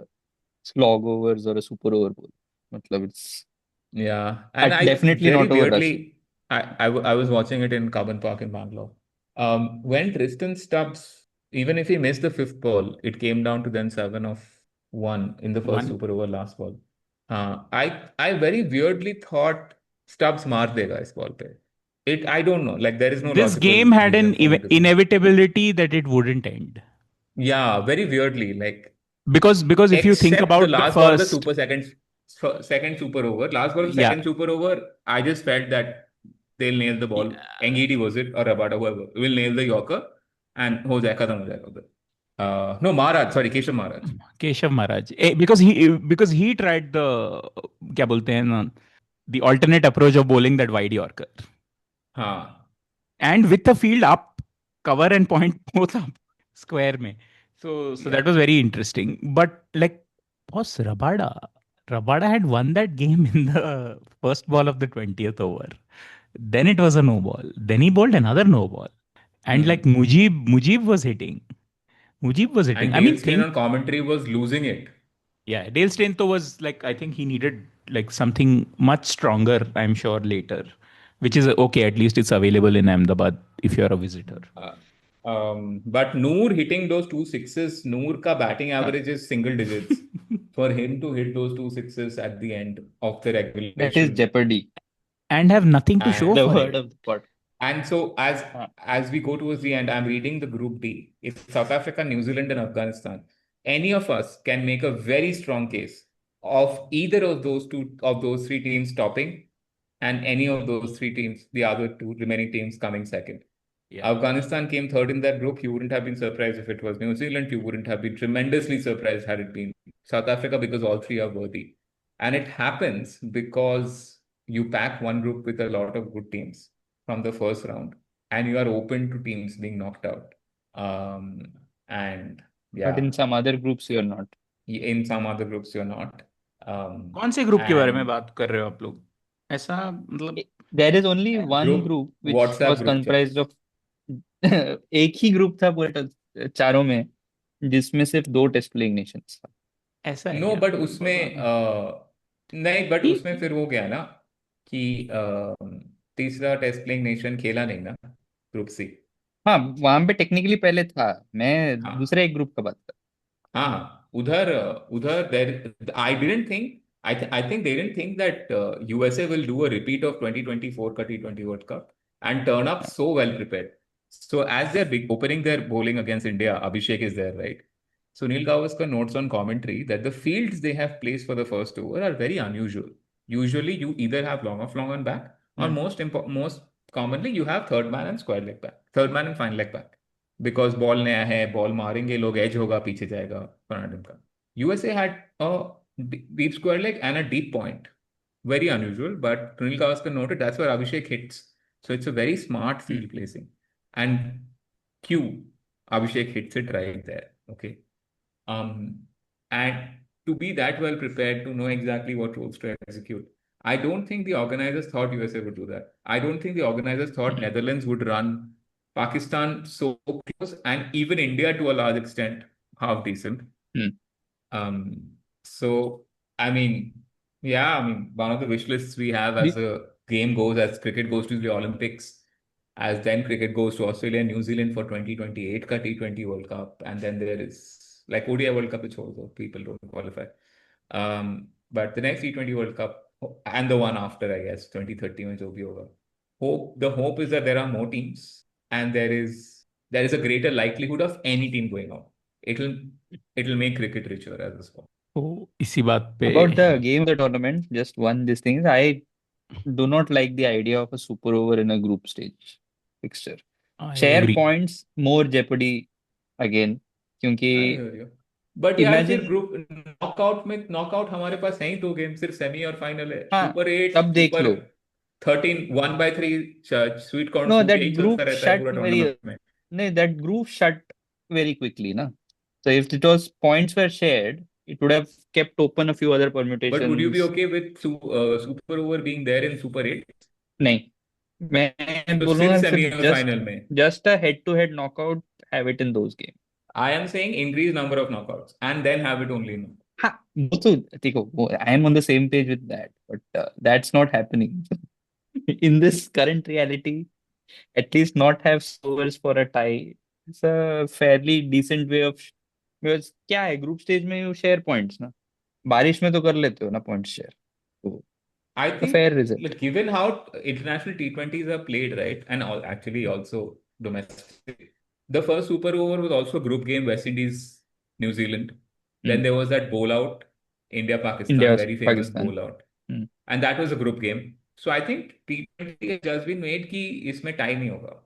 slog overs or a super over bowler. मतलब it's Yeah, and I definitely very not over Rashid. weirdly, I was watching it in Carbon Park in Bangalore. When Tristan Stubbs, even if he missed the fifth ball, it came down to then 7 of 1 in the first One. super over last ball. I very weirdly thought Stubbs maar dega is ball pe. I don't know. Like there is no This logical game had reason an for me to think. inevitability that it wouldn't end. Yeah, very weirdly. Like Because if you think except the about the last ball of the first, second super over. Last ball of yeah, second super over, I just felt that they'll nail the ball. Ngidi was it or Rabada, whoever will nail the Yorker and ho jayega, khatam ho jayega udhar. No, Maharaj, sorry, Keshav Maharaj. Keshav Maharaj, because he tried the क्या बोलते हैं ना, the alternate approach of bowling that wide Yorker, हाँ, and with the field up, cover and point both up square में. So that yeah. was very interesting. But like, boss, Rabada had won that game in the first ball of the 20th over. Then it was a no ball. Then he bowled another no ball. And like Mujib was hitting. Mujib was hitting. And I Dale mean, Steyn on commentary was losing it. yeah, Dale Steyn though was like, I think he needed like something much stronger, I'm sure, later. Which is okay, at least it's available in Ahmedabad if you're a visitor. But Noor hitting those 2 6s, Noor ka batting average is single digits. For him to hit those 2 6s at the end of the regulation. That is Jeopardy. And have nothing to show The for word it. of the pot. And so as we go towards the end, I'm reading the Group D. It's South Africa, New Zealand, and Afghanistan. Any of us can make a very strong case of either of those three teams topping and any of those three teams, the other two remaining teams coming second. Yeah. Afghanistan came third in that group. You wouldn't have been surprised if it was New Zealand. You wouldn't have been tremendously surprised had it been South Africa, because all three are worthy. And it happens because you pack one group with a lot of good teams from the first round, and you are open to teams being knocked out. And yeah, But in some other groups, you're not. in some other groups you're not. कौन से group के बारे में And बात कर रहे हो आप लोग? ऐसा मतलब There is only one group group which WhatsApp was group chat. comprised of एक ही ग्रुप था पूरे चारों में, जिसमें सिर्फ 2 टेस्ट प्लेइंग नेशंस था. ऐसा है नो क्या? बट उसमें नहीं, बट ठीक उसमें फिर वो गया ना कि तीसरा टेस्ट प्लेइंग नेशन खेला नहीं ना ग्रुप सी. हाँ, वहां पे टेक्निकली पहले था. मैं हाँ दूसरे एक ग्रुप का बात कर. हाँ, उधर उधर there I didn't think I think they didn't think that USA will do a repeat of 2024 का T20 World Cup and turn up so well prepared. So as they're opening their bowling against India, Abhishek is there, right? So Neil Gavaskar notes on commentary that the fields they have placed for the first over are very unusual. Usually you either have long off, long on back, or most commonly you have third man and square leg back, third man and fine leg back. Because ball नया है, ball मारेंगे लोग, as होगा, पीछे जाएगा फर्नांडिस का. USA had a deep square leg and a deep point. Very unusual, but Sunil Gavaskar noted that's where Abhishek hits. So it's a very smart field placing. And Q, Abhishek hits it right there. Okay. And to be that well prepared to know exactly what roles to execute. I don't think the organizers thought USA would do that. I don't think the organizers thought Netherlands would run Pakistan so close, and even India to a large extent half decent. So I mean, yeah, I mean, one of the wish lists we have as a game goes, as cricket goes to the Olympics, as then cricket goes to Australia and New Zealand for 2028 ka T20 World Cup, and then there is like ODI World Cup, which also people don't qualify. But the next T20 World Cup and the one after, I guess, 2030 mein jo bhi hoga. The hope is that there are more teams, and there is a greater likelihood of any team going out. It'll make cricket richer as a sport. तो इसी बात पे About the game of the tournament, just one this thing is I do not like the idea of a super over in a group stage fixture. I Share agree. points, more jeopardy again. क्योंकि I hear you. But यार फिर imagine group knockout हमारे पास है ही 2 game, सिर्फ semi और final है. हाँ, super 8, तब देख super low. 13, 1/3 sweet corn No, soup that यही group चलता रहता है shut पूरा very टूर्नामेंट में. no, that group shut very quickly, na. So if it was points were shared, it would have kept open a few other But would you be permutations. okay with super over being there in Super 8? नहीं, मैं तो सिर्फ बोलूंगा semi सिर्फ और final में. just a head-to-head knockout, have it in those games. I am saying increase number of knockouts and then have it only in. हाँ, वो तो देखो, I am on the same page with that, but that's not happening. In this current reality, at least not have overs for a tie. It's a fairly decent way of because क्या है group stage में you share points ना, बारिश में तो कर लेते हो ना पॉइंट्स शेयर, तो I a think, fair result. like, given how international T20s are played, right, and actually also domestic, the first super over was also a group game, West Indies, New Zealand. Then there was that bowl out, India, Pakistan, India, very famous Pakistan. bowl out. Hmm. And that was a group game. So I think T20 has just been made कि इसमें tie नहीं होगा.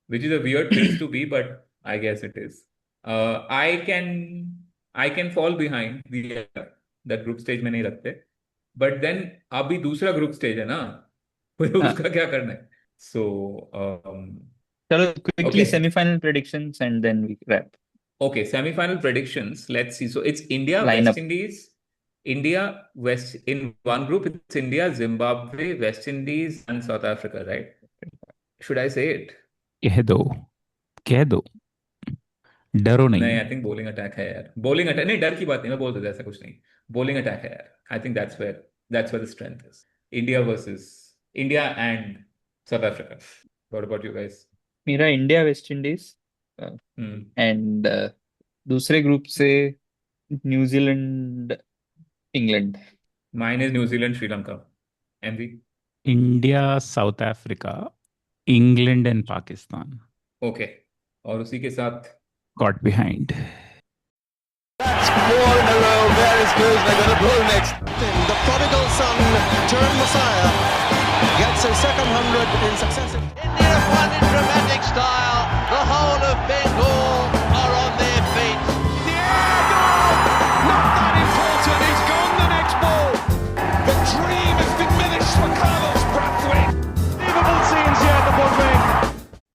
Which is a weird place to be, but I guess it is. I can fall behind that group stage में नहीं रखते. But then अभी दूसरा group stage है ना, उसका क्या करना है? So चलो quickly okay. semi-final predictions and then we wrap. Okay, semi-final predictions. Let's see. So it's India, Line West up. Indies, India, West in one group. It's India, Zimbabwe, West Indies, and South Africa, right? Should I say it? कह दो डरो नहीं. नहीं, I think bowling attack है यार. Bowling attack नहीं, डर की बात नहीं, मैं बोल देता ऐसा कुछ नहीं. Bowling attack है यार. I think that's where the strength is. India versus India and South Africa. What about you guys? मेरा इंडिया वेस्ट इंडीज एंड दूसरे ग्रुप से New Zealand England. Mine is New Zealand, Sri Lanka. MV? India, south Africa, England and Pakistan. Okay. और उसी के साथ Got behind. That's 4 in a row. Very good. They're going to blow next. The prodigal son turned Messiah gets a second 100 in successive. India have won in dramatic style. The whole of Bengal are on their feet. Yeah, goal! Not that important. He's gone the next ball. The dream has diminished for Carlos Brathwaite. Unbelievable scenes here at the Broadway.